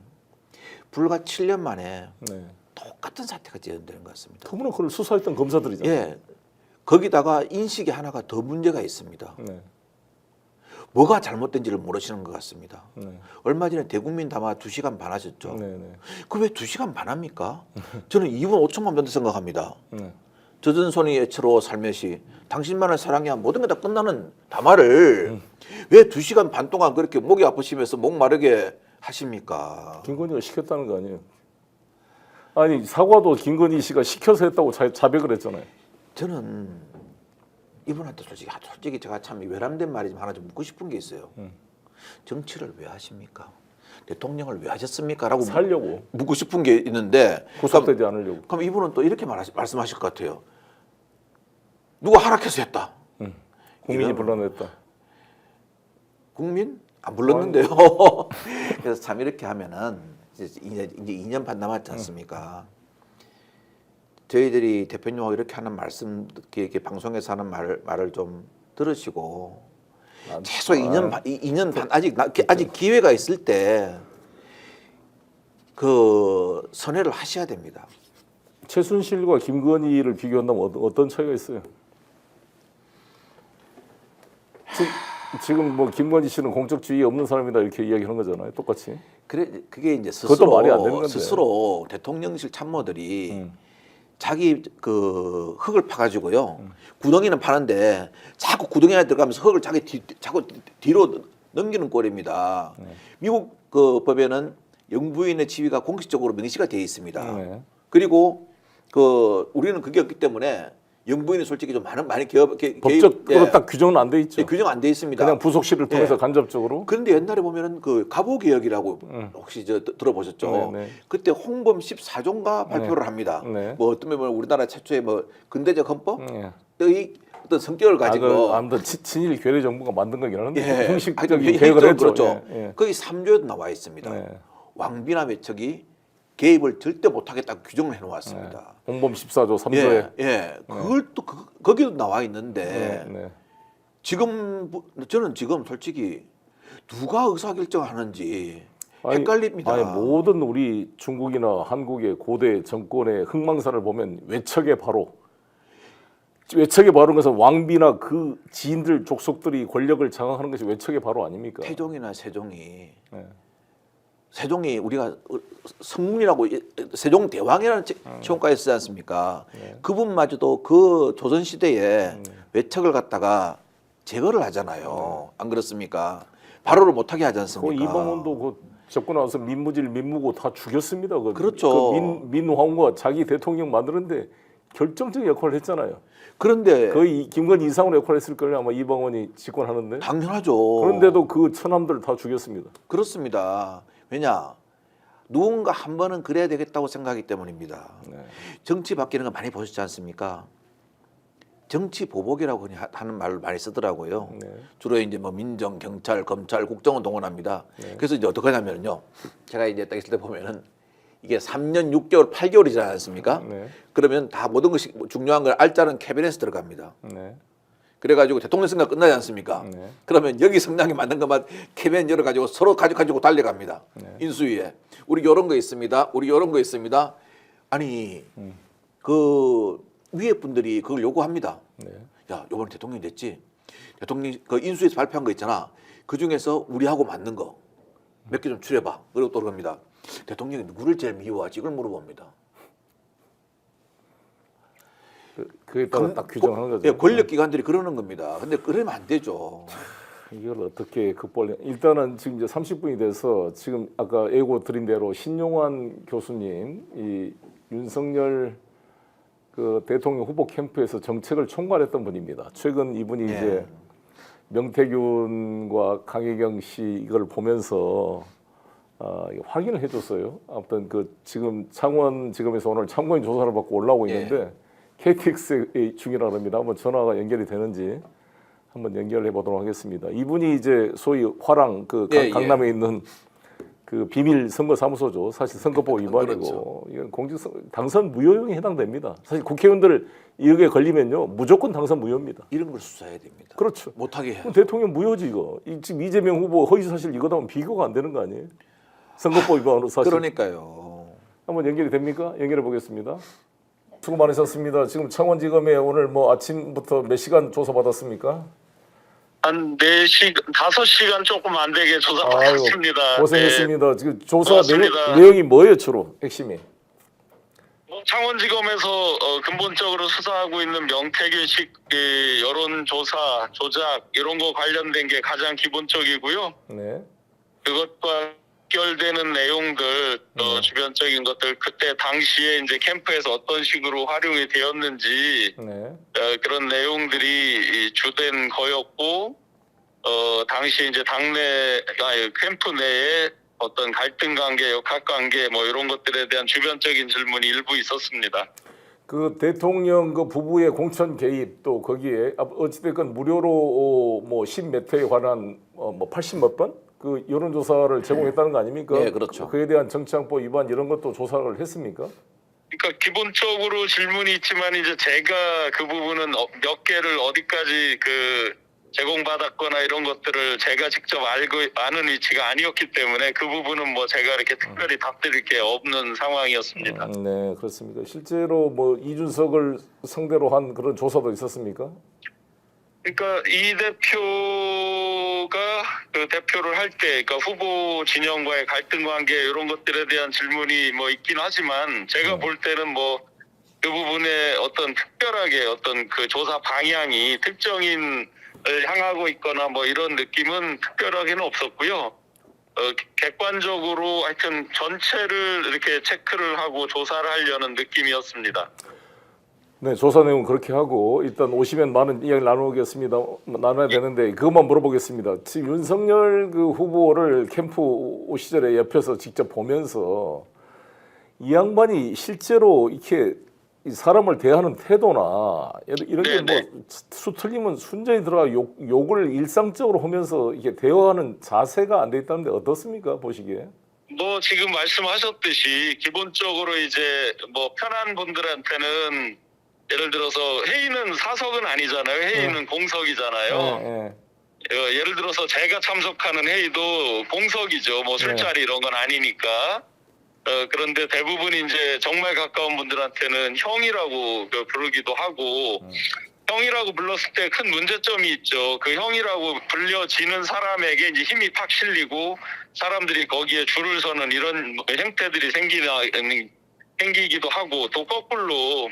불과 7년 만에 네. 똑같은 사태가 재현되는 것 같습니다. 터무나 그걸 수사했던 검사들이잖아요. 예, 거기다가 인식이 하나가 더 문제가 있습니다. 네. 뭐가 잘못된지를 모르시는 것 같습니다. 네. 얼마 전에 대국민 담화 2시간 반 하셨죠. 네. 네. 그 왜 2시간 반 합니까? 저는 2분 5초만 변도 생각합니다. 네. 젖은 손이 애처로 살며시 당신만을 사랑해야 모든 게 다 끝나는 담화를 왜 2시간 반 동안 그렇게 목이 아프시면서 목 마르게 하십니까? 김건희가 시켰다는 거 아니에요? 아니 사과도 김건희 씨가 시켜서 했다고 자백을 했잖아요. 저는 이분한테 솔직히 제가 참 외람된 말이 하나 좀 묻고 싶은 게 있어요. 정치를 왜 하십니까? 대통령을 왜 하셨습니까? 라고 살려고. 묻고 싶은 게 있는데 구속되지 않으려고. 그럼 이분은 또 이렇게 말씀하실 것 같아요. 누가 하락해서 했다. 국민이 이런- 불러냈다. 국민? 안 불렀는데요. 그래서 참 이렇게 하면은 이제 2년 반 남았지 않습니까? 저희들이 대표님하고 이렇게 하는 말씀, 이렇게 방송에서 하는 말을 좀 들으시고 최소 2년 반 아직 기회가 있을 때 그 선회를 하셔야 됩니다. 최순실과 김건희를 비교한다면 어떤 차이가 있어요? 지금 뭐 김건희 씨는 공적 지위 없는 사람이다 이렇게 이야기하는 거잖아요. 똑같이. 그게 이제 그것도 말이 안 되는 건데. 스스로 대통령실 참모들이 자기 그 흙을 파가지고요. 구덩이는 파는데 자꾸 구덩이 안에 들어가면서 흙을 자꾸 뒤로 넘기는 꼴입니다. 미국 그 법에는 영부인의 지위가 공식적으로 명시가 되어 있습니다. 네. 그리고 그 우리는 그게 없기 때문에 영부인이 솔직히 좀 많이 법적으로 딱 규정은 안 돼 있죠. 규정 안 돼 있습니다. 그냥 부속실을 통해서 예. 간접적으로. 그런데 옛날에 보면은 그 가보개혁이라고 혹시 들어보셨죠? 네, 네. 그때 홍범 14조인가 발표를 합니다. 네. 뭐 어떤 면은 우리나라 최초의 뭐 근대적 헌법 예. 의 어떤 성격을 가지고 아무튼 친일 괴뢰 정부가 만든 거긴 한데 예. 형식적인 하여튼 계획을 했죠. 그렇죠. 예. 예. 거기 3조에도 나와 있습니다. 네. 왕비나 매척이 개입을 절대 못하겠다고 규정을 해놓았습니다. 홍범 14조 3조에. 예. 그걸 또 거기도 나와 있는데 네. 네. 저는 지금 솔직히 누가 의사결정하는지 헷갈립니다. 아니 모든 우리 중국이나 한국의 고대 정권의 흥망사를 보면 외척의 바로 것은 왕비나 그 지인들 족속들이 권력을 장악하는 것이 외척의 바로 아닙니까? 태종이나 세종이 네. 세종이 우리가 성문이라고 세종대왕이라는 시험까지 쓰지 않습니까? 그분마저도 그 조선시대에 외척을 갖다가 제거를 하잖아요. 안 그렇습니까? 발호를 못하게 하지 그 않습니까? 이방원도 그 접고 나서 민무질 민무고 다 죽였습니다. 그렇죠. 민왕과 자기 대통령 만드는데 결정적인 역할을 했잖아요. 그런데 거의 김건희 이상으로 역할을 했을 거예요. 아마 이방원이 집권하는데. 당연하죠. 그런데도 그 천함들 다 죽였습니다. 그렇습니다. 왜냐? 누군가 한 번은 그래야 되겠다고 생각하기 때문입니다. 네. 정치 바뀌는 거 많이 보셨지 않습니까? 정치 보복이라고 하는 말을 많이 쓰더라고요. 네. 주로 이제 뭐 민정, 경찰, 검찰, 국정원 동원합니다. 그래서 이제 어떻게 하냐면요. 제가 이제 딱 있을 때 보면은 이게 3년 6개월, 8개월이지 않습니까? 네. 그러면 다 모든 것이 중요한 걸 알짜는 캐비넷에 들어갑니다. 네. 그래가지고 대통령 선거 끝나지 않습니까? 네. 그러면 여기 성장이 맞는 것만 캐비넷 열어가지고 서로 가지고 달려갑니다. 인수위에. 우리 이런 거 있습니다. 우리 이런 거 있습니다. 아니 그 위에 분들이 그걸 요구합니다. 네. 야, 이번에 대통령 됐지? 대통령 그 인수위에서 발표한 거 있잖아. 그 중에서 우리하고 맞는 거 몇 개 좀 추려봐. 그리고 또 그럽니다. 대통령이 누구를 제일 미워하지? 이걸 물어봅니다. 그에 따라 딱 규정하는 거죠. 예, 권력기관들이 그러는 겁니다. 근데 그러면 안 되죠. 이걸 어떻게 극복을 일단은 지금 이제 30분이 돼서 지금 아까 예고 드린 대로 신용환 교수님 이 윤석열 그 대통령 후보 캠프에서 정책을 총괄했던 분입니다. 최근 이분이 이제 명태균과 강혜경 씨 이걸 보면서 확인을 해줬어요. 아무튼 그 지금 창원지검에서 오늘 참고인 조사를 받고 올라오고 있는데 KTX 중이라 합니다. 한번 전화가 연결이 되는지 한번 연결해 보도록 하겠습니다. 이분이 이제 소위 화랑 그 강남에 있는 그 비밀 선거 사무소죠. 사실 선거법 위반이고 그렇죠. 이건 공직선 당선 무효형에 해당됩니다. 사실 국회의원들 이게 걸리면요 무조건 당선 무효입니다. 이런 걸 수사해야 됩니다. 그렇죠. 못하게 해야 그럼 대통령 무효지 이거. 지금 이재명 후보 허위사실 이거다 하면 비교가 안 되는 거 아니에요? 선거법 위반으로 사실. 그러니까요. 한번 연결이 됩니까? 연결해 보겠습니다. 수고 많으셨습니다. 지금 창원지검에 오늘 뭐 아침부터 몇 시간 조사 받았습니까? 한 4시간, 5시간 조금 안 되게 조사받았습니다. 고생했습니다. 지금 조사 고맙습니다. 내용이 뭐예요, 주로 핵심이? 창원지검에서 근본적으로 수사하고 있는 명태균식 여론조사, 조작 이런 거 관련된 게 가장 기본적이고요. 네. 그것과 연결되는 내용들, 주변적인 것들, 그때 당시에 이제 캠프에서 어떤 식으로 활용이 되었는지 네. 그런 내용들이 주된 거였고, 당시 이제 캠프 내에 어떤 갈등 관계, 역학 관계 뭐 이런 것들에 대한 주변적인 질문이 일부 있었습니다. 그 대통령 그 부부의 공천 개입 또 거기에 어찌됐건 무료로 뭐 10몇 회에 관한 뭐 80몇 번? 그 여론조사를 제공했다는 거 아닙니까? 네, 그렇죠. 그에 대한 정치항법 위반 이런 것도 조사를 했습니까? 그러니까 기본적으로 질문이 있지만 이제 제가 그 부분은 몇 개를 어디까지 제공받았거나 이런 것들을 제가 직접 아는 위치가 아니었기 때문에 그 부분은 뭐 제가 이렇게 특별히 답드릴 게 없는 상황이었습니다. 네, 그렇습니까? 실제로 뭐 이준석을 상대로 한 그런 조사도 있었습니까? 그러니까 이 대표가 그 대표를 할 때, 그러니까 후보 진영과의 갈등 관계 이런 것들에 대한 질문이 뭐 있긴 하지만 제가 볼 때는 뭐 그 부분에 어떤 특별하게 어떤 그 조사 방향이 특정인을 향하고 있거나 뭐 이런 느낌은 특별하게는 없었고요. 객관적으로 하여튼 전체를 이렇게 체크를 하고 조사를 하려는 느낌이었습니다. 네, 조사 내용 그렇게 하고 일단 오시면 많은 이야기 나눠야 되는데 그것만 물어보겠습니다. 지금 윤석열 그 후보를 캠프 시절에 옆에서 직접 보면서 이 양반이 실제로 이렇게 사람을 대하는 태도나 이런 게 뭐 수틀리면 순전히 들어가 욕을 일상적으로 하면서 이렇게 대화하는 자세가 안 돼 있다는데 어떻습니까 보시기에? 뭐 지금 말씀하셨듯이 기본적으로 이제 뭐 편한 분들한테는 예를 들어서 회의는 사석은 아니잖아요. 회의는 공석이잖아요. 예를 들어서 제가 참석하는 회의도 공석이죠. 뭐 술자리 이런 건 아니니까. 그런데 대부분 이제 정말 가까운 분들한테는 형이라고 부르기도 하고 형이라고 불렀을 때 큰 문제점이 있죠. 그 형이라고 불려지는 사람에게 이제 힘이 팍 실리고 사람들이 거기에 줄을 서는 이런 행태들이 생기기도 하고 또 거꾸로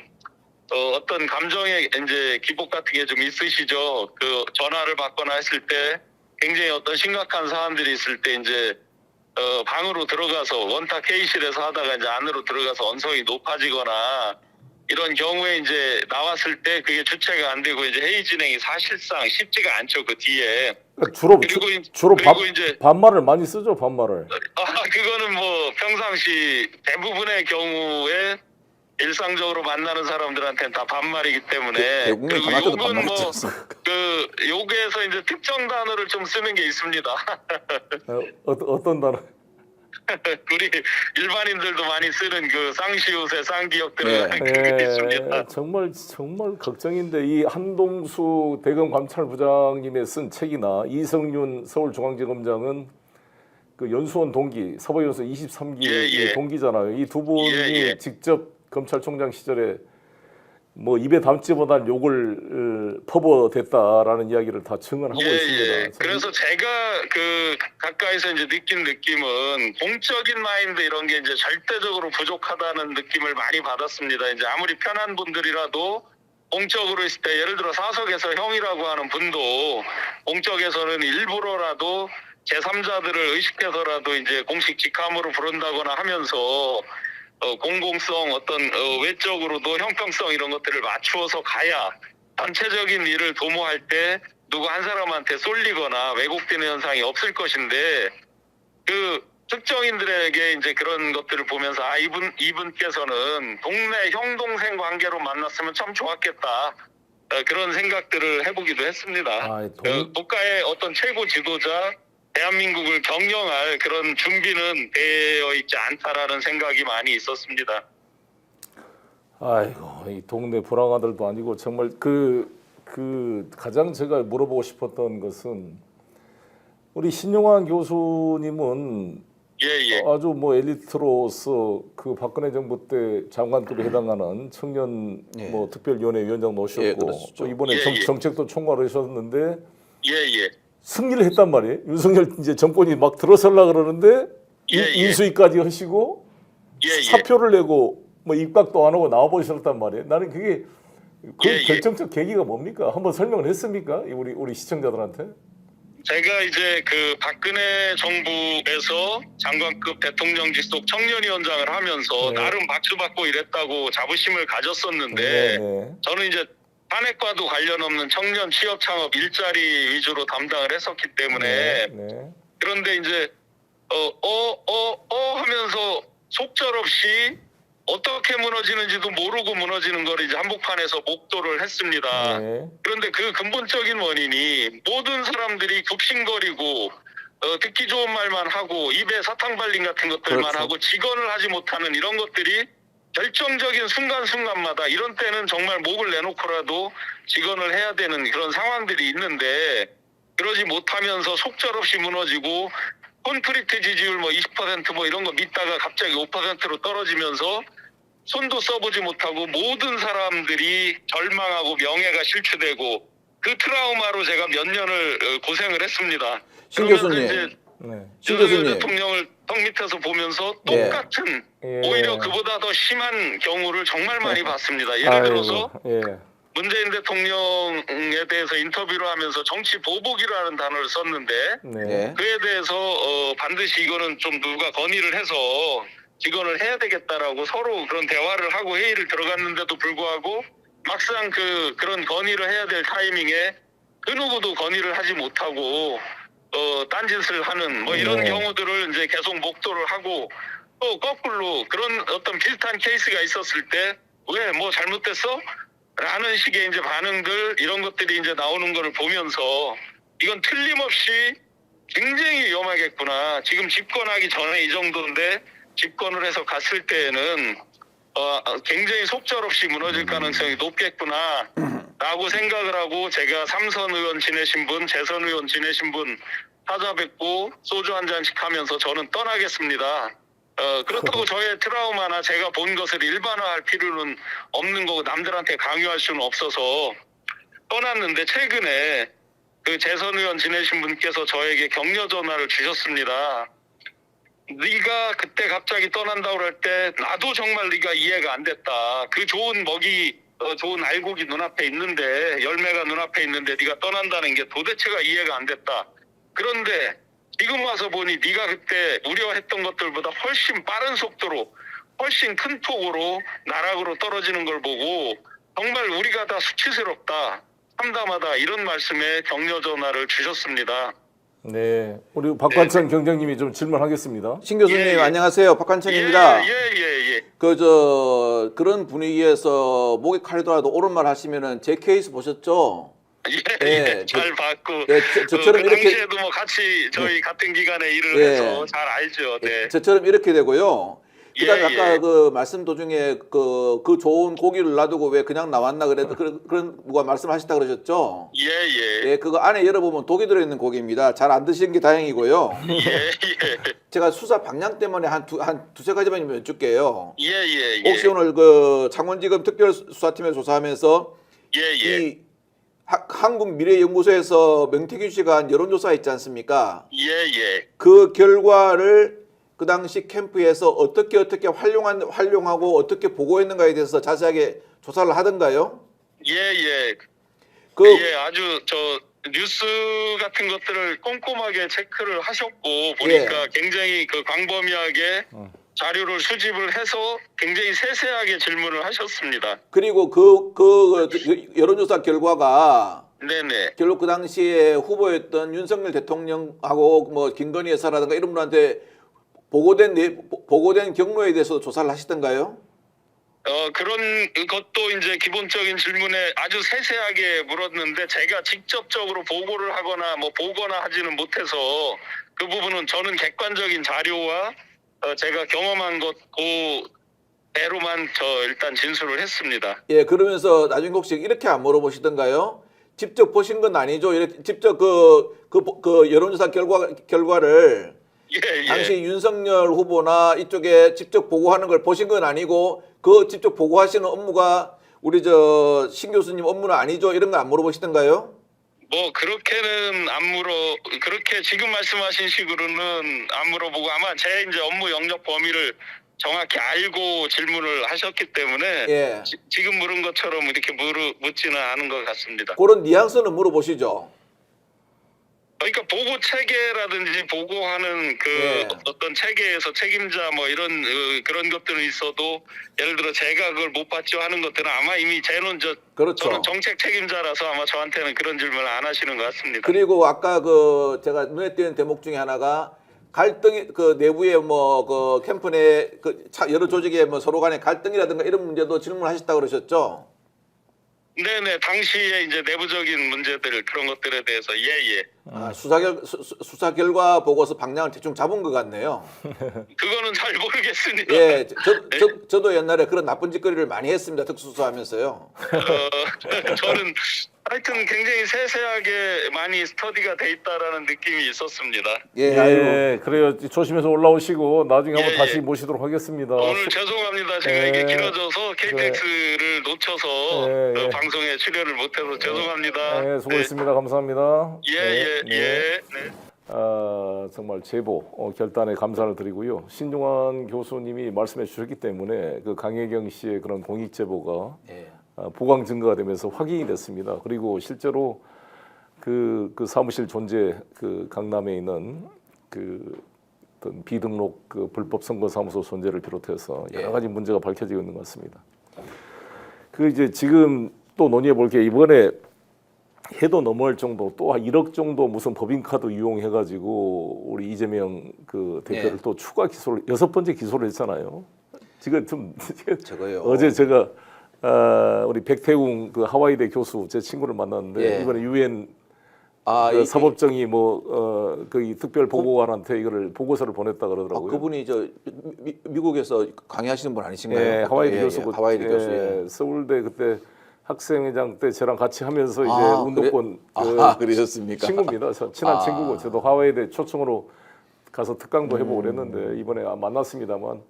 어떤 감정의 이제 기복 같은 게 좀 있으시죠. 그 전화를 받거나 했을 때 굉장히 어떤 심각한 사안들이 있을 때 이제 방으로 들어가서 원탁 회의실에서 하다가 이제 안으로 들어가서 언성이 높아지거나 이런 경우에 이제 나왔을 때 그게 주체가 안 되고 이제 회의 진행이 사실상 쉽지가 않죠. 그 뒤에. 주로 그리고 이제 반말을 많이 쓰죠, 반말을. 그거는 뭐 평상시 대부분의 경우에 일상적으로 만나는 사람들한테는 다 반말이기 때문에 그리고 욕은 뭐 그 욕에서 이제 특정 단어를 좀 쓰는 게 있습니다. 어떤 단어? 우리 일반인들도 많이 쓰는 그 쌍시옷의 쌍기역들을 그게 있습니다. 정말 걱정인데 이 한동수 대검 감찰부장님의 쓴 책이나 이성윤 서울중앙지검장은 그 연수원 동기 서버연수 23기 동기잖아요. 이 두 분이 직접 검찰총장 시절에 뭐 입에 담지보단 욕을 퍼부어댔다라는 이야기를 다 증언하고 있습니다. 그래서 제가 그 가까이서 이제 느낀 느낌은 공적인 마인드 이런 게 이제 절대적으로 부족하다는 느낌을 많이 받았습니다. 이제 아무리 편한 분들이라도 공적으로 있을 때 예를 들어 사석에서 형이라고 하는 분도 공적에서는 일부러라도 제3자들을 의식해서라도 이제 공식 직함으로 부른다거나 하면서 공공성 어떤 외적으로도 형평성 이런 것들을 맞추어서 가야 전체적인 일을 도모할 때 누구 한 사람한테 쏠리거나 왜곡되는 현상이 없을 것인데 그 특정인들에게 이제 그런 것들을 보면서 아 이분께서는 동네 형 동생 관계로 만났으면 참 좋았겠다 그런 생각들을 해보기도 했습니다. 국가의 어떤 최고 지도자 대한민국을 경영할 그런 준비는 되어 있지 않다라는 생각이 많이 있었습니다. 아이고 이 동네 불황아들도 아니고 정말 그 가장 제가 물어보고 싶었던 것은 우리 신용환 교수님은 아주 뭐 엘리트로서 그 박근혜 정부 때 장관급에 해당하는 청년 뭐 특별위원회 위원장 놓으셨고 또 이번에 정책도 총괄하셨는데 승리를 했단 말이에요. 윤석열 이제 정권이 막 들어설라 그러는데 인수위까지 하시고 사표를 내고 뭐 입각도 안 하고 나와버리셨단 말이에요. 나는 그게 결정적 계기가 뭡니까? 한번 설명을 했습니까? 우리 시청자들한테? 제가 이제 그 박근혜 정부에서 장관급 대통령 직속 청년위원장을 하면서 나름 박수받고 이랬다고 자부심을 가졌었는데 저는 이제 탄핵과도 관련 없는 청년 취업 창업 일자리 위주로 담당을 했었기 때문에 그런데 이제 하면서 속절없이 어떻게 무너지는지도 모르고 무너지는 걸 이제 한복판에서 목도를 했습니다. 그런데 그 근본적인 원인이 모든 사람들이 굽신거리고 듣기 좋은 말만 하고 입에 사탕 발림 같은 것들만 하고 직언을 하지 못하는 이런 것들이 결정적인 순간순간마다 이런 때는 정말 목을 내놓고라도 직언을 해야 되는 그런 상황들이 있는데 그러지 못하면서 속절없이 무너지고 콘크리트 지지율 뭐 20% 뭐 이런 거 믿다가 갑자기 5%로 떨어지면서 손도 써보지 못하고 모든 사람들이 절망하고 명예가 실추되고 그 트라우마로 제가 몇 년을 고생을 했습니다. 신 교수님. 신 교수님 대통령을 턱 밑에서 보면서 똑같은 오히려 그보다 더 심한 경우를 정말 많이 봤습니다. 예를 들어서 문재인 대통령에 대해서 인터뷰를 하면서 정치 보복이라는 단어를 썼는데 그에 대해서 반드시 이거는 좀 누가 건의를 해서 직언을 해야 되겠다라고 서로 그런 대화를 하고 회의를 들어갔는데도 불구하고 막상 그런 건의를 해야 될 타이밍에 그 누구도 건의를 하지 못하고 딴짓을 하는 뭐 이런 경우들을 이제 계속 목도를 하고 또 거꾸로 그런 어떤 비슷한 케이스가 있었을 때 왜 뭐 잘못됐어? 라는 식의 이제 반응들 이런 것들이 이제 나오는 거를 보면서 이건 틀림없이 굉장히 위험하겠구나. 지금 집권하기 전에 이 정도인데 집권을 해서 갔을 때에는 굉장히 속절없이 무너질 가능성이 높겠구나 라고 생각을 하고 제가 삼선 의원 지내신 분, 재선 의원 지내신 분 찾아뵙고 소주 한 잔씩 하면서 저는 떠나겠습니다. 그렇다고 저의 트라우마나 제가 본 것을 일반화할 필요는 없는 거고 남들한테 강요할 수는 없어서 떠났는데 최근에 그 재선 의원 지내신 분께서 저에게 격려 전화를 주셨습니다. 네가 그때 갑자기 떠난다고 그럴 때 나도 정말 네가 이해가 안 됐다. 그 좋은 먹이 좋은 알곡이 눈앞에 있는데 열매가 눈앞에 있는데 네가 떠난다는 게 도대체가 이해가 안 됐다. 그런데 지금 와서 보니 네가 그때 우려했던 것들보다 훨씬 빠른 속도로 훨씬 큰 폭으로 나락으로 떨어지는 걸 보고 정말 우리가 다 수치스럽다. 참담하다. 이런 말씀에 격려 전화를 주셨습니다. 네, 우리 박관천 경장님이 좀 질문하겠습니다. 신 교수님 안녕하세요. 박관천입니다. 그런 분위기에서 목에 칼이 돌아도 옳은 말 하시면은 제 케이스 보셨죠? 잘 봤고 저처럼 그 이렇게 당시에도 뭐 같이 저희 같은 기관에 일을 해서 잘 알죠. 저처럼 이렇게 되고요. 그다음에 아까 그 말씀 도중에 그 좋은 고기를 놔두고 왜 그냥 나왔나 그래도 그런 누가 말씀하셨다 그러셨죠? 그거 안에 열어보면 독이 들어있는 고기입니다. 잘 안 드시는 게 다행이고요. 제가 수사 방향 때문에 한 두세 가지만 여쭐게요. 예. 혹시 오늘 그 창원지검 특별수사팀에 조사하면서 예. 이 한국미래연구소에서 명태균 씨가 한 여론조사 있지 않습니까? 예. 그 결과를 그 당시 캠프에서 어떻게 활용하고 어떻게 보고했는가에 대해서 자세하게 조사를 하던가요? 예. 그 예, 아주 저 뉴스 같은 것들을 꼼꼼하게 체크를 하셨고 보니까 굉장히 그 광범위하게 자료를 수집을 해서 굉장히 세세하게 질문을 하셨습니다. 그리고 그 여론조사 결과가 네네. 결국 그 당시에 후보였던 윤석열 대통령하고 뭐 김건희 여사라든가 이런 분한테 보고된 경로에 대해서 조사를 하시던가요? 그런 것도 이제 기본적인 질문에 아주 세세하게 물었는데 제가 직접적으로 보고를 하거나 뭐 보거나 하지는 못해서 그 부분은 저는 객관적인 자료와 제가 경험한 것 그대로만 일단 진술을 했습니다. 예, 그러면서 나중에 혹시 이렇게 안 물어보시던가요? 직접 보신 건 아니죠? 이렇게 직접 그 여론조사 결과를 예. 당시 윤석열 후보나 이쪽에 직접 보고하는 걸 보신 건 아니고 그 직접 보고하시는 업무가 우리 신 교수님 업무는 아니죠? 이런 거 안 물어보시던가요? 뭐 그렇게는 그렇게 지금 말씀하신 식으로는 안 물어보고 아마 제 이제 업무 영역 범위를 정확히 알고 질문을 하셨기 때문에 예. 지금 물은 것처럼 이렇게 묻지는 않은 것 같습니다. 그런 뉘앙스는 물어보시죠. 그러니까 보고 체계라든지 보고하는 어떤 체계에서 책임자 뭐 이런 그런 것들은 있어도 예를 들어 제가 그걸 못 받죠 하는 것들은 아마 이미 그렇죠. 저는 정책 책임자라서 아마 저한테는 그런 질문을 안 하시는 것 같습니다. 그리고 아까 제가 눈에 띄는 대목 중에 하나가 갈등이 내부에 뭐 캠프 내 여러 조직의 뭐 서로 간의 갈등이라든가 이런 문제도 질문하셨다고 그러셨죠? 네네, 당시에 이제 내부적인 문제들 그런 것들에 대해서 예. 수사 결과 보고서 방향을 대충 잡은 것 같네요. 그거는 잘 모르겠습니다. 예, 저도 옛날에 그런 나쁜 짓거리를 많이 했습니다. 특수수사하면서요. 저는 하여튼 굉장히 세세하게 많이 스터디가 돼 있다라는 느낌이 있었습니다. 예, 그래요. 조심해서 올라오시고 나중에 한번 예. 다시 모시도록 하겠습니다. 오늘 죄송합니다. 제가 이게 길어져서 KBS를 놓쳐서 예. 방송에 출연을 못해서 죄송합니다. 네, 수고했습니다. 감사합니다. 예. 네. 정말 제보 결단에 감사를 드리고요. 신중환 교수님이 말씀해 주셨기 때문에 그 강혜경 씨의 그런 공익 제보가 보강 증거가 되면서 확인이 됐습니다. 그리고 실제로 그 사무실 존재 강남에 있는 어떤 비등록 불법 선거 사무소 존재를 비롯해서 여러 가지 문제가 밝혀지고 있는 것 같습니다. 이제 지금 또 논의해 볼 게 이번에 해도 넘어갈 정도 또 한 1억 정도 무슨 법인카드 이용해가지고 우리 이재명 대표를 또 추가 기소를 6번째 기소를 했잖아요. 지금 좀 저거요. 어제 제가 우리 백태웅 하와이대 교수 제 친구를 만났는데 이번에 유엔 사법정의 그 특별 보고관한테 이거를 보고서를 보냈다 그러더라고요. 그분이 미국에서 강의하시는 분 아니신가요? 네, 하와이대 교수. 하와이대 교수. 서울대 그때 학생회장 때 저랑 같이 하면서 이제 운동권 그러셨습니까? 친구입니다. 친한 친구고 저도 하와이대 초청으로 가서 특강도 해보고 그랬는데 이번에 만났습니다만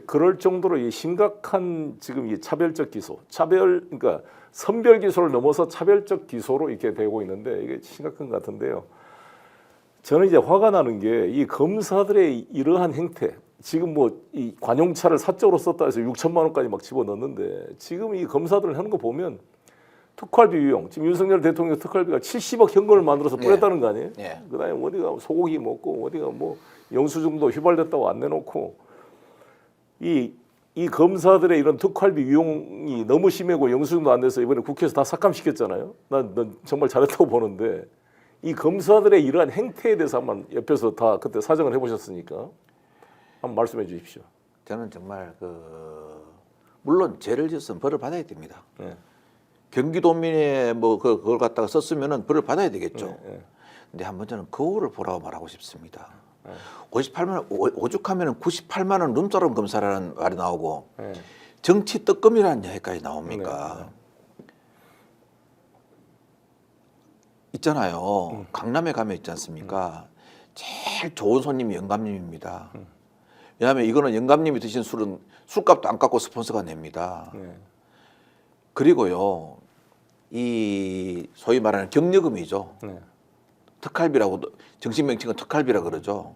그럴 정도로 이 심각한 지금 이 차별적 기소, 그러니까 선별 기소를 넘어서 차별적 기소로 이렇게 되고 있는데 이게 심각한 것 같은데요. 저는 이제 화가 나는 게 이 검사들의 이러한 행태, 지금 이 관용차를 사적으로 썼다 해서 6천만 원까지 막 집어넣는데 지금 이 검사들 하는 거 보면 특활비 유용, 지금 윤석열 대통령 특활비가 70억 현금을 만들어서 뿌렸다는 거 아니에요? 그다음에 어디가 소고기 먹고 어디가 뭐 영수증도 휘발됐다고 안 내놓고 이 검사들의 이런 특활비 유용이 너무 심하고 영수증도 안 내서 이번에 국회에서 다 삭감시켰잖아요. 난 정말 잘했다고 보는데 이 검사들의 이러한 행태에 대해서 한번 옆에서 다 그때 사정을 해보셨으니까 한번 말씀해 주십시오. 저는 정말 물론 죄를 지었으면 벌을 받아야 됩니다. 경기도민의 그걸 갖다가 썼으면은 벌을 받아야 되겠죠. 근데 한번 저는 거울을 보라고 말하고 싶습니다. 58만 원, 오죽하면 98만 원 룸사롱 검사라는 말이 나오고 정치 떡금이라는 이야기까지 나옵니까? 있잖아요. 강남에 가면 있지 않습니까? 제일 좋은 손님이 영감님입니다. 왜냐하면 이거는 영감님이 드신 술은 술값도 안 깎고 스폰서가 냅니다. 네. 그리고요, 이 소위 말하는 격려금이죠. 네. 특할비라고 정식 명칭은 특할비라 그러죠.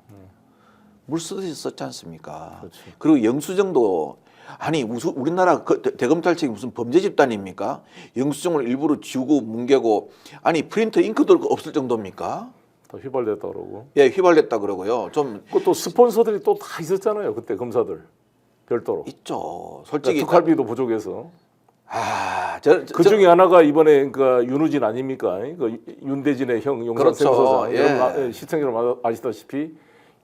물 쓰듯이 썼지 않습니까? 그렇죠. 그리고 영수증도 아니 우리나라 대검찰 측이 무슨 범죄 집단입니까? 영수증을 일부러 지우고 뭉개고 아니 프린터 잉크도 없을 정도입니까? 다 휘발됐다 그러고. 예, 휘발됐다 그러고요. 좀 그것도 스폰서들이 또 다 있었잖아요. 그때 검사들 별도로. 있죠. 솔직히 특활비도 부족해서. 그 저 중에 하나가 이번에 그러니까 윤우진 아닙니까? 그 윤대진의 형 용산세무서장. 그렇죠. 예. 여러분 시청자 여러분 아시다시피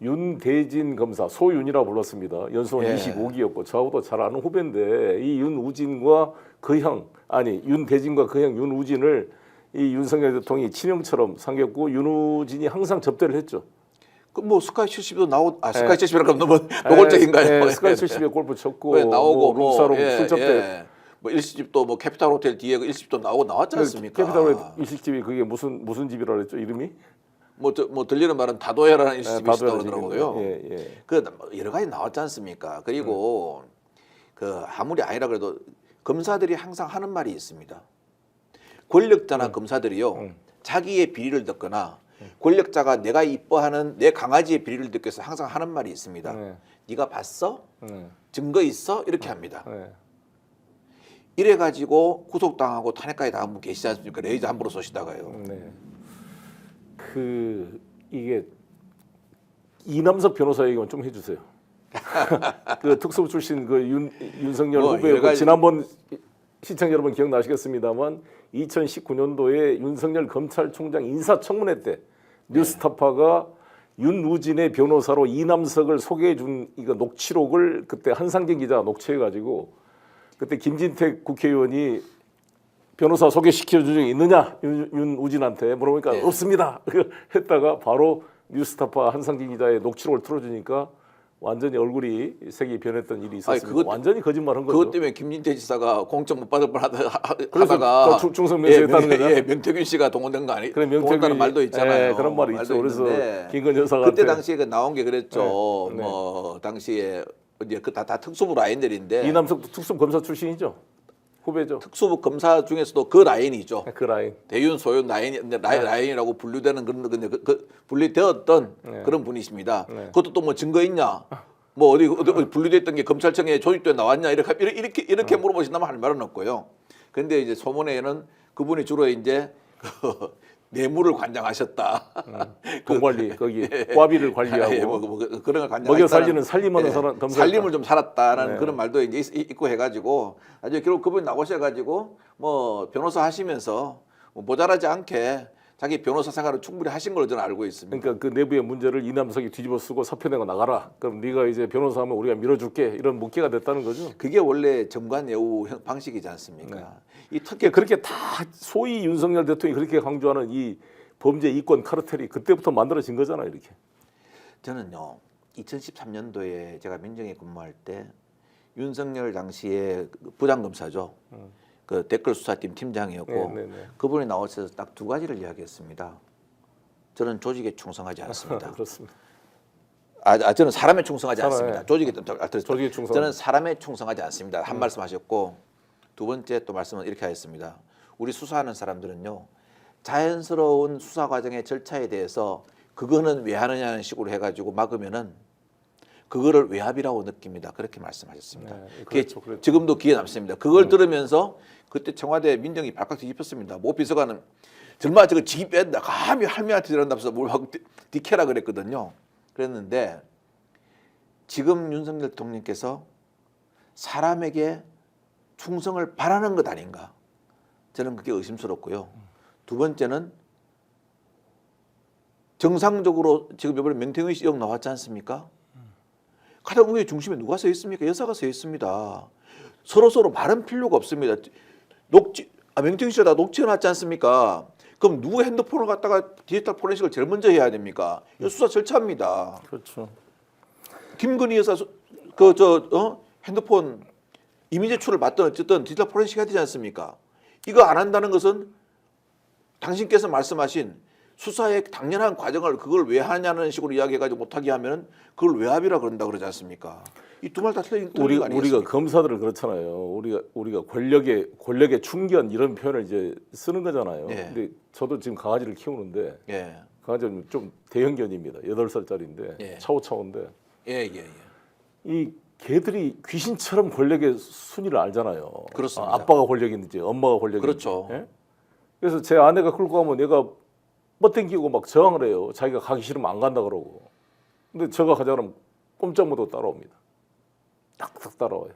윤대진 검사 소윤이라고 불렀습니다. 연수원 예. 25기였고 저하고도 잘 아는 후배인데 이 윤우진과 그 형 아니 윤대진과 그 형 윤우진을 이 윤석열 대통령이 친형처럼 삼겼고 윤우진이 항상 접대를 했죠. 그 뭐 스카이 70도 스카이 70이라고 너무 노골적인가요? 스카이 70에 골프 쳤고 왜 나오고 뭐 룸사롱 술 접대. 뭐 일시집도 뭐 캐피탈 호텔 뒤에 그 일시집도 나오고 나왔지 않습니까? 캐피탈 일식집이 그게 무슨 집이라 그랬죠? 이름이? 뭐 들리는 말은 다도야라는 일시집이 있다고 다도야 그러더라고요. 예. 그 여러 가지 나왔지 않습니까? 그리고 그 아무리 아니라 그래도 검사들이 항상 하는 말이 있습니다. 권력자나 검사들이요 자기의 비리를 듣거나 권력자가 내가 이뻐하는 내 강아지의 비리를 듣기 위해서 항상 하는 말이 있습니다. 네가 봤어? 증거 있어? 이렇게 합니다. 이래가지고 구속당하고 탄핵까지 당한 분 계시지 않습니까? 레이저 함부로 쏘시다가요. 네. 이게 이남석 변호사 얘기만 좀 해주세요. 그 특수부 출신 그 윤석열 뭐 후보의 여러 가지- 지난번 시청자 여러분 기억나시겠습니다만 2019년도에 윤석열 검찰총장 인사청문회 때 뉴스타파가 윤우진의 변호사로 이남석을 소개해 준 이거 녹취록을 그때 한상진 기자가 녹취해 가지고 그때 김진택 국회의원이 변호사 소개시켜 준 적이 있느냐 윤우진한테 물어보니까 네. 없습니다 했다가 바로 뉴스타파 한상진 기자의 녹취록을 틀어주니까 완전히 얼굴이 색이 변했던 일이 있었습니다. 완전히 거짓말한 거죠. 그것 때문에 김진태 지사가 공천 못 받을 뻔하다가 그래서 중성 면세했다는 거죠. 명태균 씨가 동원된 거 아니? 그래 동원다는 말도 있잖아요. 예, 그런 말이 있죠. 그래서 김건 여사가 그때 당시에 그 나온 게 그랬죠. 네. 뭐 당시에 이제 다 특수부 라인들인데 이남석도 특수 검사 출신이죠. 후배죠. 특수부 검사 중에서도 그 라인이죠. 그 라인. 대윤 소윤 라인이라고 분류되는 그런 그 분류되었던 네. 그런 분이십니다. 네. 그것도 또 뭐 증거 있냐? 뭐 어디 분류됐던 게 검찰청에 조직돼 나왔냐? 이렇게 물어보신다면 할 말은 없고요. 그런데 이제 소문에는 그분이 주로 이제 그 뇌물을 관장하셨다. 돈 관리 거기 과비를 관리하고 예, 뭐 그런 걸 관장. 먹여 살리는 살림하는 사람 검사. 살림을 좀 살았다라는 네. 그런 말도 이제 있고 해가지고 아주 결국 그분이 나오셔가지고 뭐 변호사 하시면서 뭐 모자라지 않게 자기 변호사 생활을 충분히 하신 걸로 저는 알고 있습니다. 그러니까 그 내부의 문제를 이남석이 뒤집어 쓰고 사표 내고 나가라. 그럼 네가 이제 변호사하면 우리가 밀어줄게. 이런 묵기가 됐다는 거죠. 그게 원래 정관예우 방식이지 않습니까? 네. 이 특히 그렇게 다 소위 윤석열 대통령이 그렇게 강조하는 이 범죄 이권 카르텔이 그때부터 만들어진 거잖아요. 이렇게. 저는요 2013년도에 제가 민정에 근무할 때 윤석열 당시에 부장검사죠. 그 댓글 수사팀 팀장이었고 네. 그분이 나오셔서 딱 두 가지를 이야기했습니다. 저는 조직에 충성하지 않습니다. 그렇습니다. 저는 사람에 충성하지 사람에. 않습니다. 조직에 충성. 저는 사람에 충성하지 않습니다. 한 말씀하셨고 두 번째 또 말씀은 이렇게 하셨습니다. 우리 수사하는 사람들은요 자연스러운 수사 과정의 절차에 대해서 그거는 왜 하느냐는 식으로 해가지고 막으면은 그거를 외압이라고 느낍니다. 그렇게 말씀하셨습니다. 네, 그게 그렇죠. 지금도 기억에 남습니다. 그걸 들으면서 그때 청와대 민정이 발칵 뒤집혔습니다. 모 비서관은 정말 저거 지기 뺀다. 감히 할매한테 저런다면서 뭘 하고 디캐라 그랬거든요. 그랬는데 지금 윤석열 대통령께서 사람에게 충성을 바라는 것 아닌가. 저는 그게 의심스럽고요. 두 번째는 정상적으로 지금 이번에 명태균 씨 역 나왔지 않습니까? 가장 의회 중심에 누가 서 있습니까? 여사가 서 있습니다. 서로 말은 필요가 없습니다. 명태균 씨가 다 녹취해놨지 않습니까? 그럼 누구 핸드폰을 갖다가 디지털 포렌식을 제일 먼저 해야 됩니까? 이거 수사 절차입니다. 그렇죠. 김건희 여사 핸드폰 이미 제출을 받든 어쨌든 디지털 포렌식 해야 되지 않습니까? 이거 안 한다는 것은 당신께서 말씀하신 수사의 당연한 과정을 그걸 왜 하냐는 식으로 이야기해가지고 못하게 하면 그걸 외압이라 그런다 그러지 않습니까? 이 두 말 다 틀린 거 우리가 아니겠습니까? 검사들은 그렇잖아요. 우리가 권력의 충견 이런 표현을 이제 쓰는 거잖아요. 예. 근데 저도 지금 강아지를 키우는데 예, 강아지는 좀 대형견입니다. 8살짜리인데 예. 차오차오인데 예, 예, 예. 이 개들이 귀신처럼 권력의 순위를 알잖아요. 그렇습니다. 아빠가 권력인지 엄마가 권력인지. 그렇죠. 예? 그래서 제 아내가 끌고 가면 얘가 뻗땡기고 막 저항을 해요. 자기가 가기 싫으면 안 간다 그러고. 근데 제가 가자 그러면 꼼짝 못하고 따라옵니다. 딱딱 따라와요.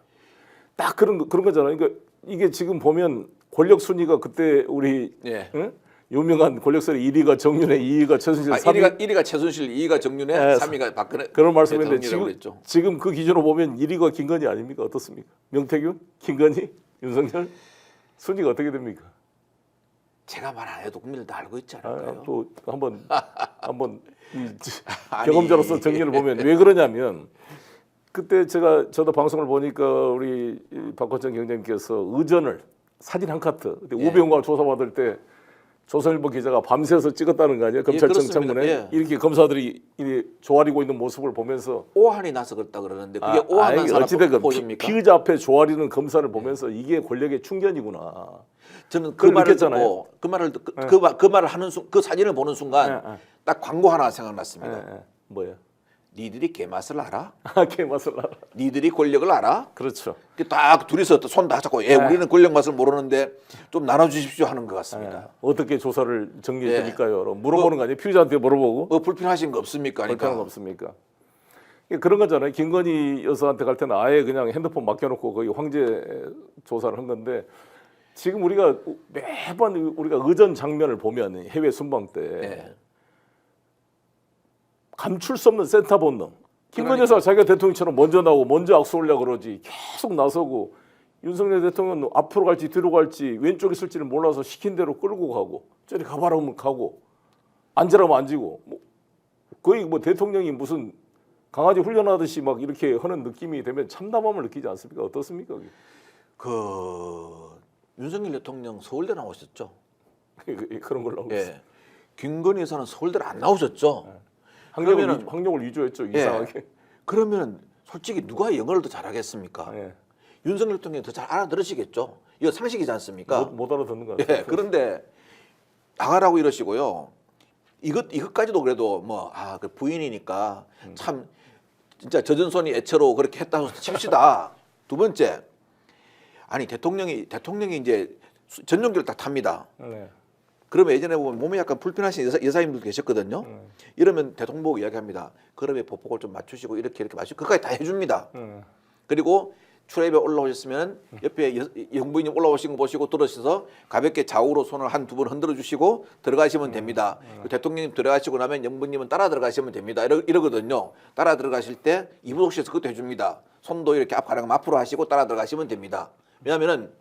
딱 그런 거잖아요. 그러니까 이게 지금 보면 권력 순위가 그때 우리 예. 응? 유명한 권력설이 1위가 정윤회, 2위가 최순실, 3위 1위가 최순실, 2위가 정윤회, 예, 3위가 박근혜. 그런 말씀인데 대통령이라고 그랬죠. 지금 그 기준으로 보면 1위가 김건희 아닙니까? 어떻습니까? 명태균, 김건희, 윤석열 순위가 어떻게 됩니까? 제가 말 안 해도 국민들 다 알고 있지 않을까요? 또 한번 아니. 경험자로서 정리를 보면 왜 그러냐면 그때 저도 방송을 보니까 우리 박호정 경장님께서 의전을 사진 한 카트 그때 예. 우병우가 조사받을 때 조선일보 기자가 밤새서 찍었다는 거 아니에요? 검찰청 그렇습니다. 청문회 예. 이렇게 검사들이 조아리고 있는 모습을 보면서 오한이 나서 그랬다 그러는데 그게 오한한 사람 어찌됐건 보십니까? 피의자 앞에 조아리는 검사를 보면서 이게 권력의 충견이구나. 저는 그 그걸 말을 느꼈잖아요. 듣고 그 말을 하는 그 사진을 보는 순간 예, 예. 딱 광고 하나 생각났습니다. 뭐야? 니들이 개맛을 알아? 개맛을 알아. 니들이 권력을 알아? 그렇죠. 이렇게 딱 둘이서 손 다 잡고 우리는 권력 맛을 모르는데 좀 나눠주십시오 하는 것 같습니다. 어떻게 조사를 정리해 예. 드릴까요? 물어보는 거 아니에요? 피의자한테 물어보고 불편하신 거 없습니까? 불편한 거 그러니까 없습니까? 그런 거잖아요. 김건희 여사한테 갈 때는 아예 그냥 핸드폰 맡겨놓고 거기 황제 조사를 한 건데 지금 우리가 매번 우리가 의전 장면을 보면 해외 순방 때 예. 감출 수 없는 센터 본능. 김건희 여사가 자기가 대통령처럼 먼저 나오고 먼저 악수 올려 그러지 계속 나서고 윤석열 대통령은 앞으로 갈지 뒤로 갈지 왼쪽에 있을지를 몰라서 시킨 대로 끌고 가고 저리 가봐라 하면 가고 앉으라면 앉고 뭐 거의 뭐 대통령이 무슨 강아지 훈련하듯이 막 이렇게 하는 느낌이 되면 참담함을 느끼지 않습니까? 어떻습니까? 그게? 그 윤석열 대통령 서울대 나오셨죠? 그런 걸로 하고 있어요. 예. 김건희 여사는 서울대 안 나오셨죠? 학력을 위조했죠. 이상하게. 그러면 솔직히 누가 영어를 더 잘하겠습니까? 예. 윤석열 대통령이 더 잘 알아들으시겠죠? 이거 상식이지 않습니까? 못 알아듣는 거 같아요. 예. 그런데 나가라고 이러시고요. 이것까지도 그래도 그 부인이니까 참 진짜 젖은 손이 애처로 그렇게 했다고 칩시다. 두 번째, 아니 대통령이 이제 전용기를 딱 탑니다. 네. 그러면 예전에 보면 몸이 약간 불편하신 여사님들 계셨거든요. 이러면 대통령 보고 이야기합니다. 그러면 보폭을 좀 맞추시고 이렇게 맞추고 그까지 다 해줍니다. 그리고 트랩에 올라오셨으면 옆에 영부인님 올라오신 거 보시고 들어오셔서 가볍게 좌우로 손을 한 두 번 흔들어 주시고 들어가시면 됩니다. 대통령님 들어가시고 나면 영부인님은 따라 들어가시면 됩니다. 이러거든요. 따라 들어가실 때 이부독실에서 그것도 해줍니다. 손도 이렇게 앞가랑 앞으로 하시고 따라 들어가시면 됩니다. 왜냐하면은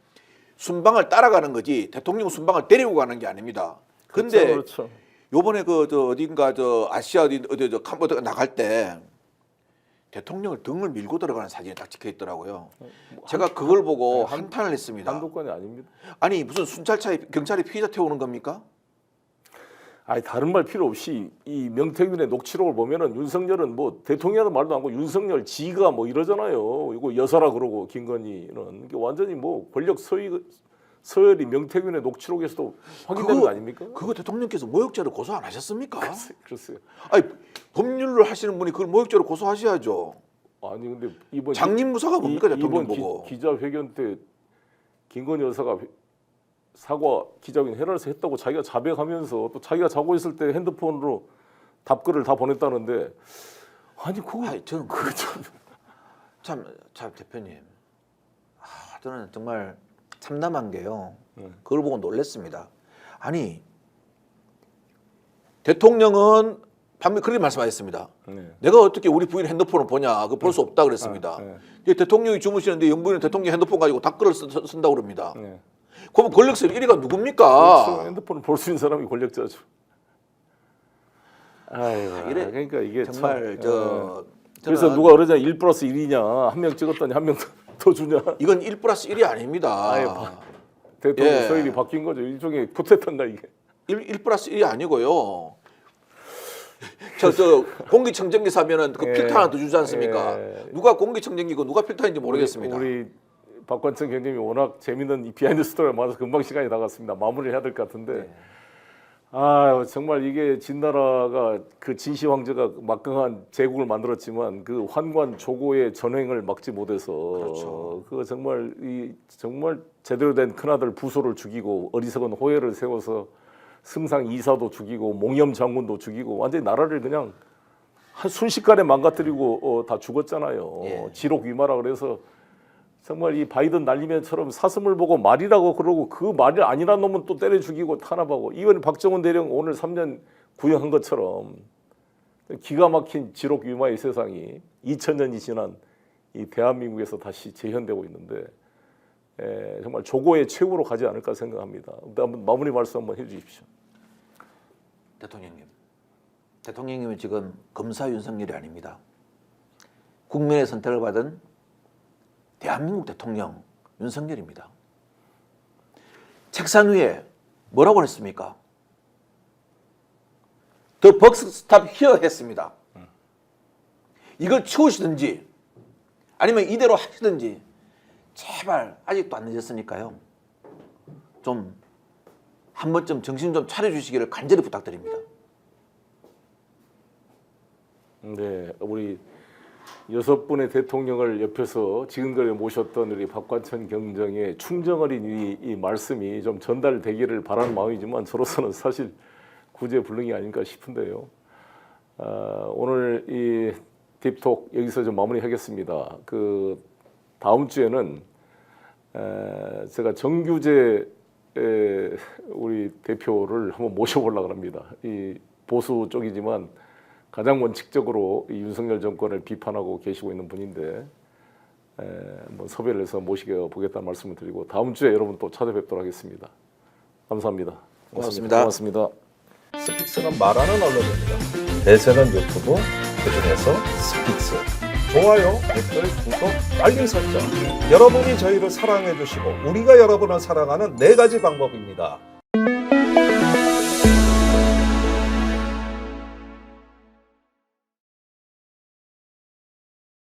순방을 따라가는 거지 대통령 순방을 데리고 가는 게 아닙니다. 근데 그렇죠. 요번에 어딘가 아시아 어디 캄보디아 나갈 때 대통령을 등을 밀고 들어가는 사진이 딱 찍혀 있더라고요. 제가 그걸 보고 한탄을 했습니다. 한도권이 아닙니다. 아니 무슨 순찰차에 경찰이 피의자 태우는 겁니까? 아니 다른 말 필요 없이 이 명태균의 녹취록을 보면은 윤석열은 뭐 대통령이라는 말도 안 하고 윤석열 지가 뭐 이러잖아요. 이거 여사라 그러고 김건희는 이게 완전히 뭐 권력 서열이 명태균의 녹취록에서도 확인되는 거 아닙니까? 그거 대통령께서 모욕죄로 고소 안 하셨습니까? 글쎄요. 아니 법률을 하시는 분이 그걸 모욕죄로 고소하셔야죠. 아니 근데 이번 장님무사가 뭡니까 대통령 이번 보고? 기자회견 때 김건희 여사가 사과 기자회견 헤라에서 했다고 자기가 자백하면서 또 자기가 자고 있을 때 핸드폰으로 답글을 다 보냈다는데 아니 그거 저는 참 대표님 저는 정말 참담한 게요. 그걸 보고 놀랐습니다. 아니 대통령은 반면 그렇게 말씀하셨습니다. 네. 내가 어떻게 우리 부인 핸드폰을 보냐? 그거 볼 수 없다 그랬습니다. 네. 대통령이 주무시는데 영부인은 대통령 핸드폰 가지고 답글을 쓴다고 그럽니다. 네. 그럼 권력세 1위가 누굽니까? 그렇죠. 핸드폰을 볼 수 있는 사람이 권력자죠. 아이고, 이래 그러니까 이게 정말 참, 그래서 누가 그러자 1+1이냐 한 명 찍었더니 한 명 더 주냐. 이건 1+1이 아닙니다. 아예 대통령 예. 서열이 바뀐 거죠. 일종의 쿠데타인가 이게. 1+1이 아니고요. 저 공기청정기 사면은 그 예. 필터 하나 더 주지 않습니까? 예. 누가 공기청정기고 누가 필터인지 모르겠습니다. 우리 박관청 경님이 워낙 재밌는 이 비하인드 스토리가 많아서 금방 시간이 나갔습니다. 마무리를 해야 될 것 같은데. 네. 아 정말 이게 진나라가 그 진시 황제가 막강한 제국을 만들었지만 그 환관 조고의 전횡을 막지 못해서 그렇죠. 그 정말 이 정말 제대로 된 큰아들 부소를 죽이고 어리석은 호해를 세워서 승상 이사도 죽이고 몽염 장군도 죽이고 완전히 나라를 그냥 한 순식간에 망가뜨리고 다 죽었잖아요. 예. 지록 위마라 그래서 정말 이 바이든 날리면처럼 사슴을 보고 말이라고 그러고 그 말이 아니란 놈은 또 때려 죽이고 탄압하고 이번 박정훈 대령 오늘 3년 구형한 것처럼 기가 막힌 지록 위마의 세상이 2000년이 지난 이 대한민국에서 다시 재현되고 있는데 정말 조고의 최후로 가지 않을까 생각합니다. 한번 마무리 말씀 한번 해주십시오. 대통령님은 지금 검사 윤석열이 아닙니다. 국민의 선택을 받은 대한민국 대통령 윤석열입니다. 책상 위에 뭐라고 했습니까? The buck stop here 했습니다. 이걸 치우시든지 아니면 이대로 하시든지 제발 아직도 안 늦었으니까요. 좀 한 번쯤 정신 좀 차려주시기를 간절히 부탁드립니다. 네, 우리 6분의 대통령을 옆에서 지금까지 모셨던 우리 박관천 경정의 충정어린 이 말씀이 좀 전달되기를 바라는 마음이지만 저로서는 사실 구제불능이 아닌가 싶은데요. 오늘 이 딥톡 여기서 좀 마무리하겠습니다. 그 다음 주에는 제가 정규제 우리 대표를 한번 모셔보려고 합니다. 이 보수 쪽이지만 가장 원칙적으로 이 윤석열 정권을 비판하고 계시고 있는 분인데 한번 섭외를 해서 모시게 보겠다는 말씀을 드리고 다음 주에 여러분 또 찾아뵙도록 하겠습니다. 감사합니다. 고맙습니다. 고맙습니다. 스픽스는 말하는 언론입니다. 대세는 유튜브, 그중에서 스픽스. 좋아요, 댓글, 구독, 알림 설정. 여러분이 저희를 사랑해 주시고 우리가 여러분을 사랑하는 4가지 방법입니다.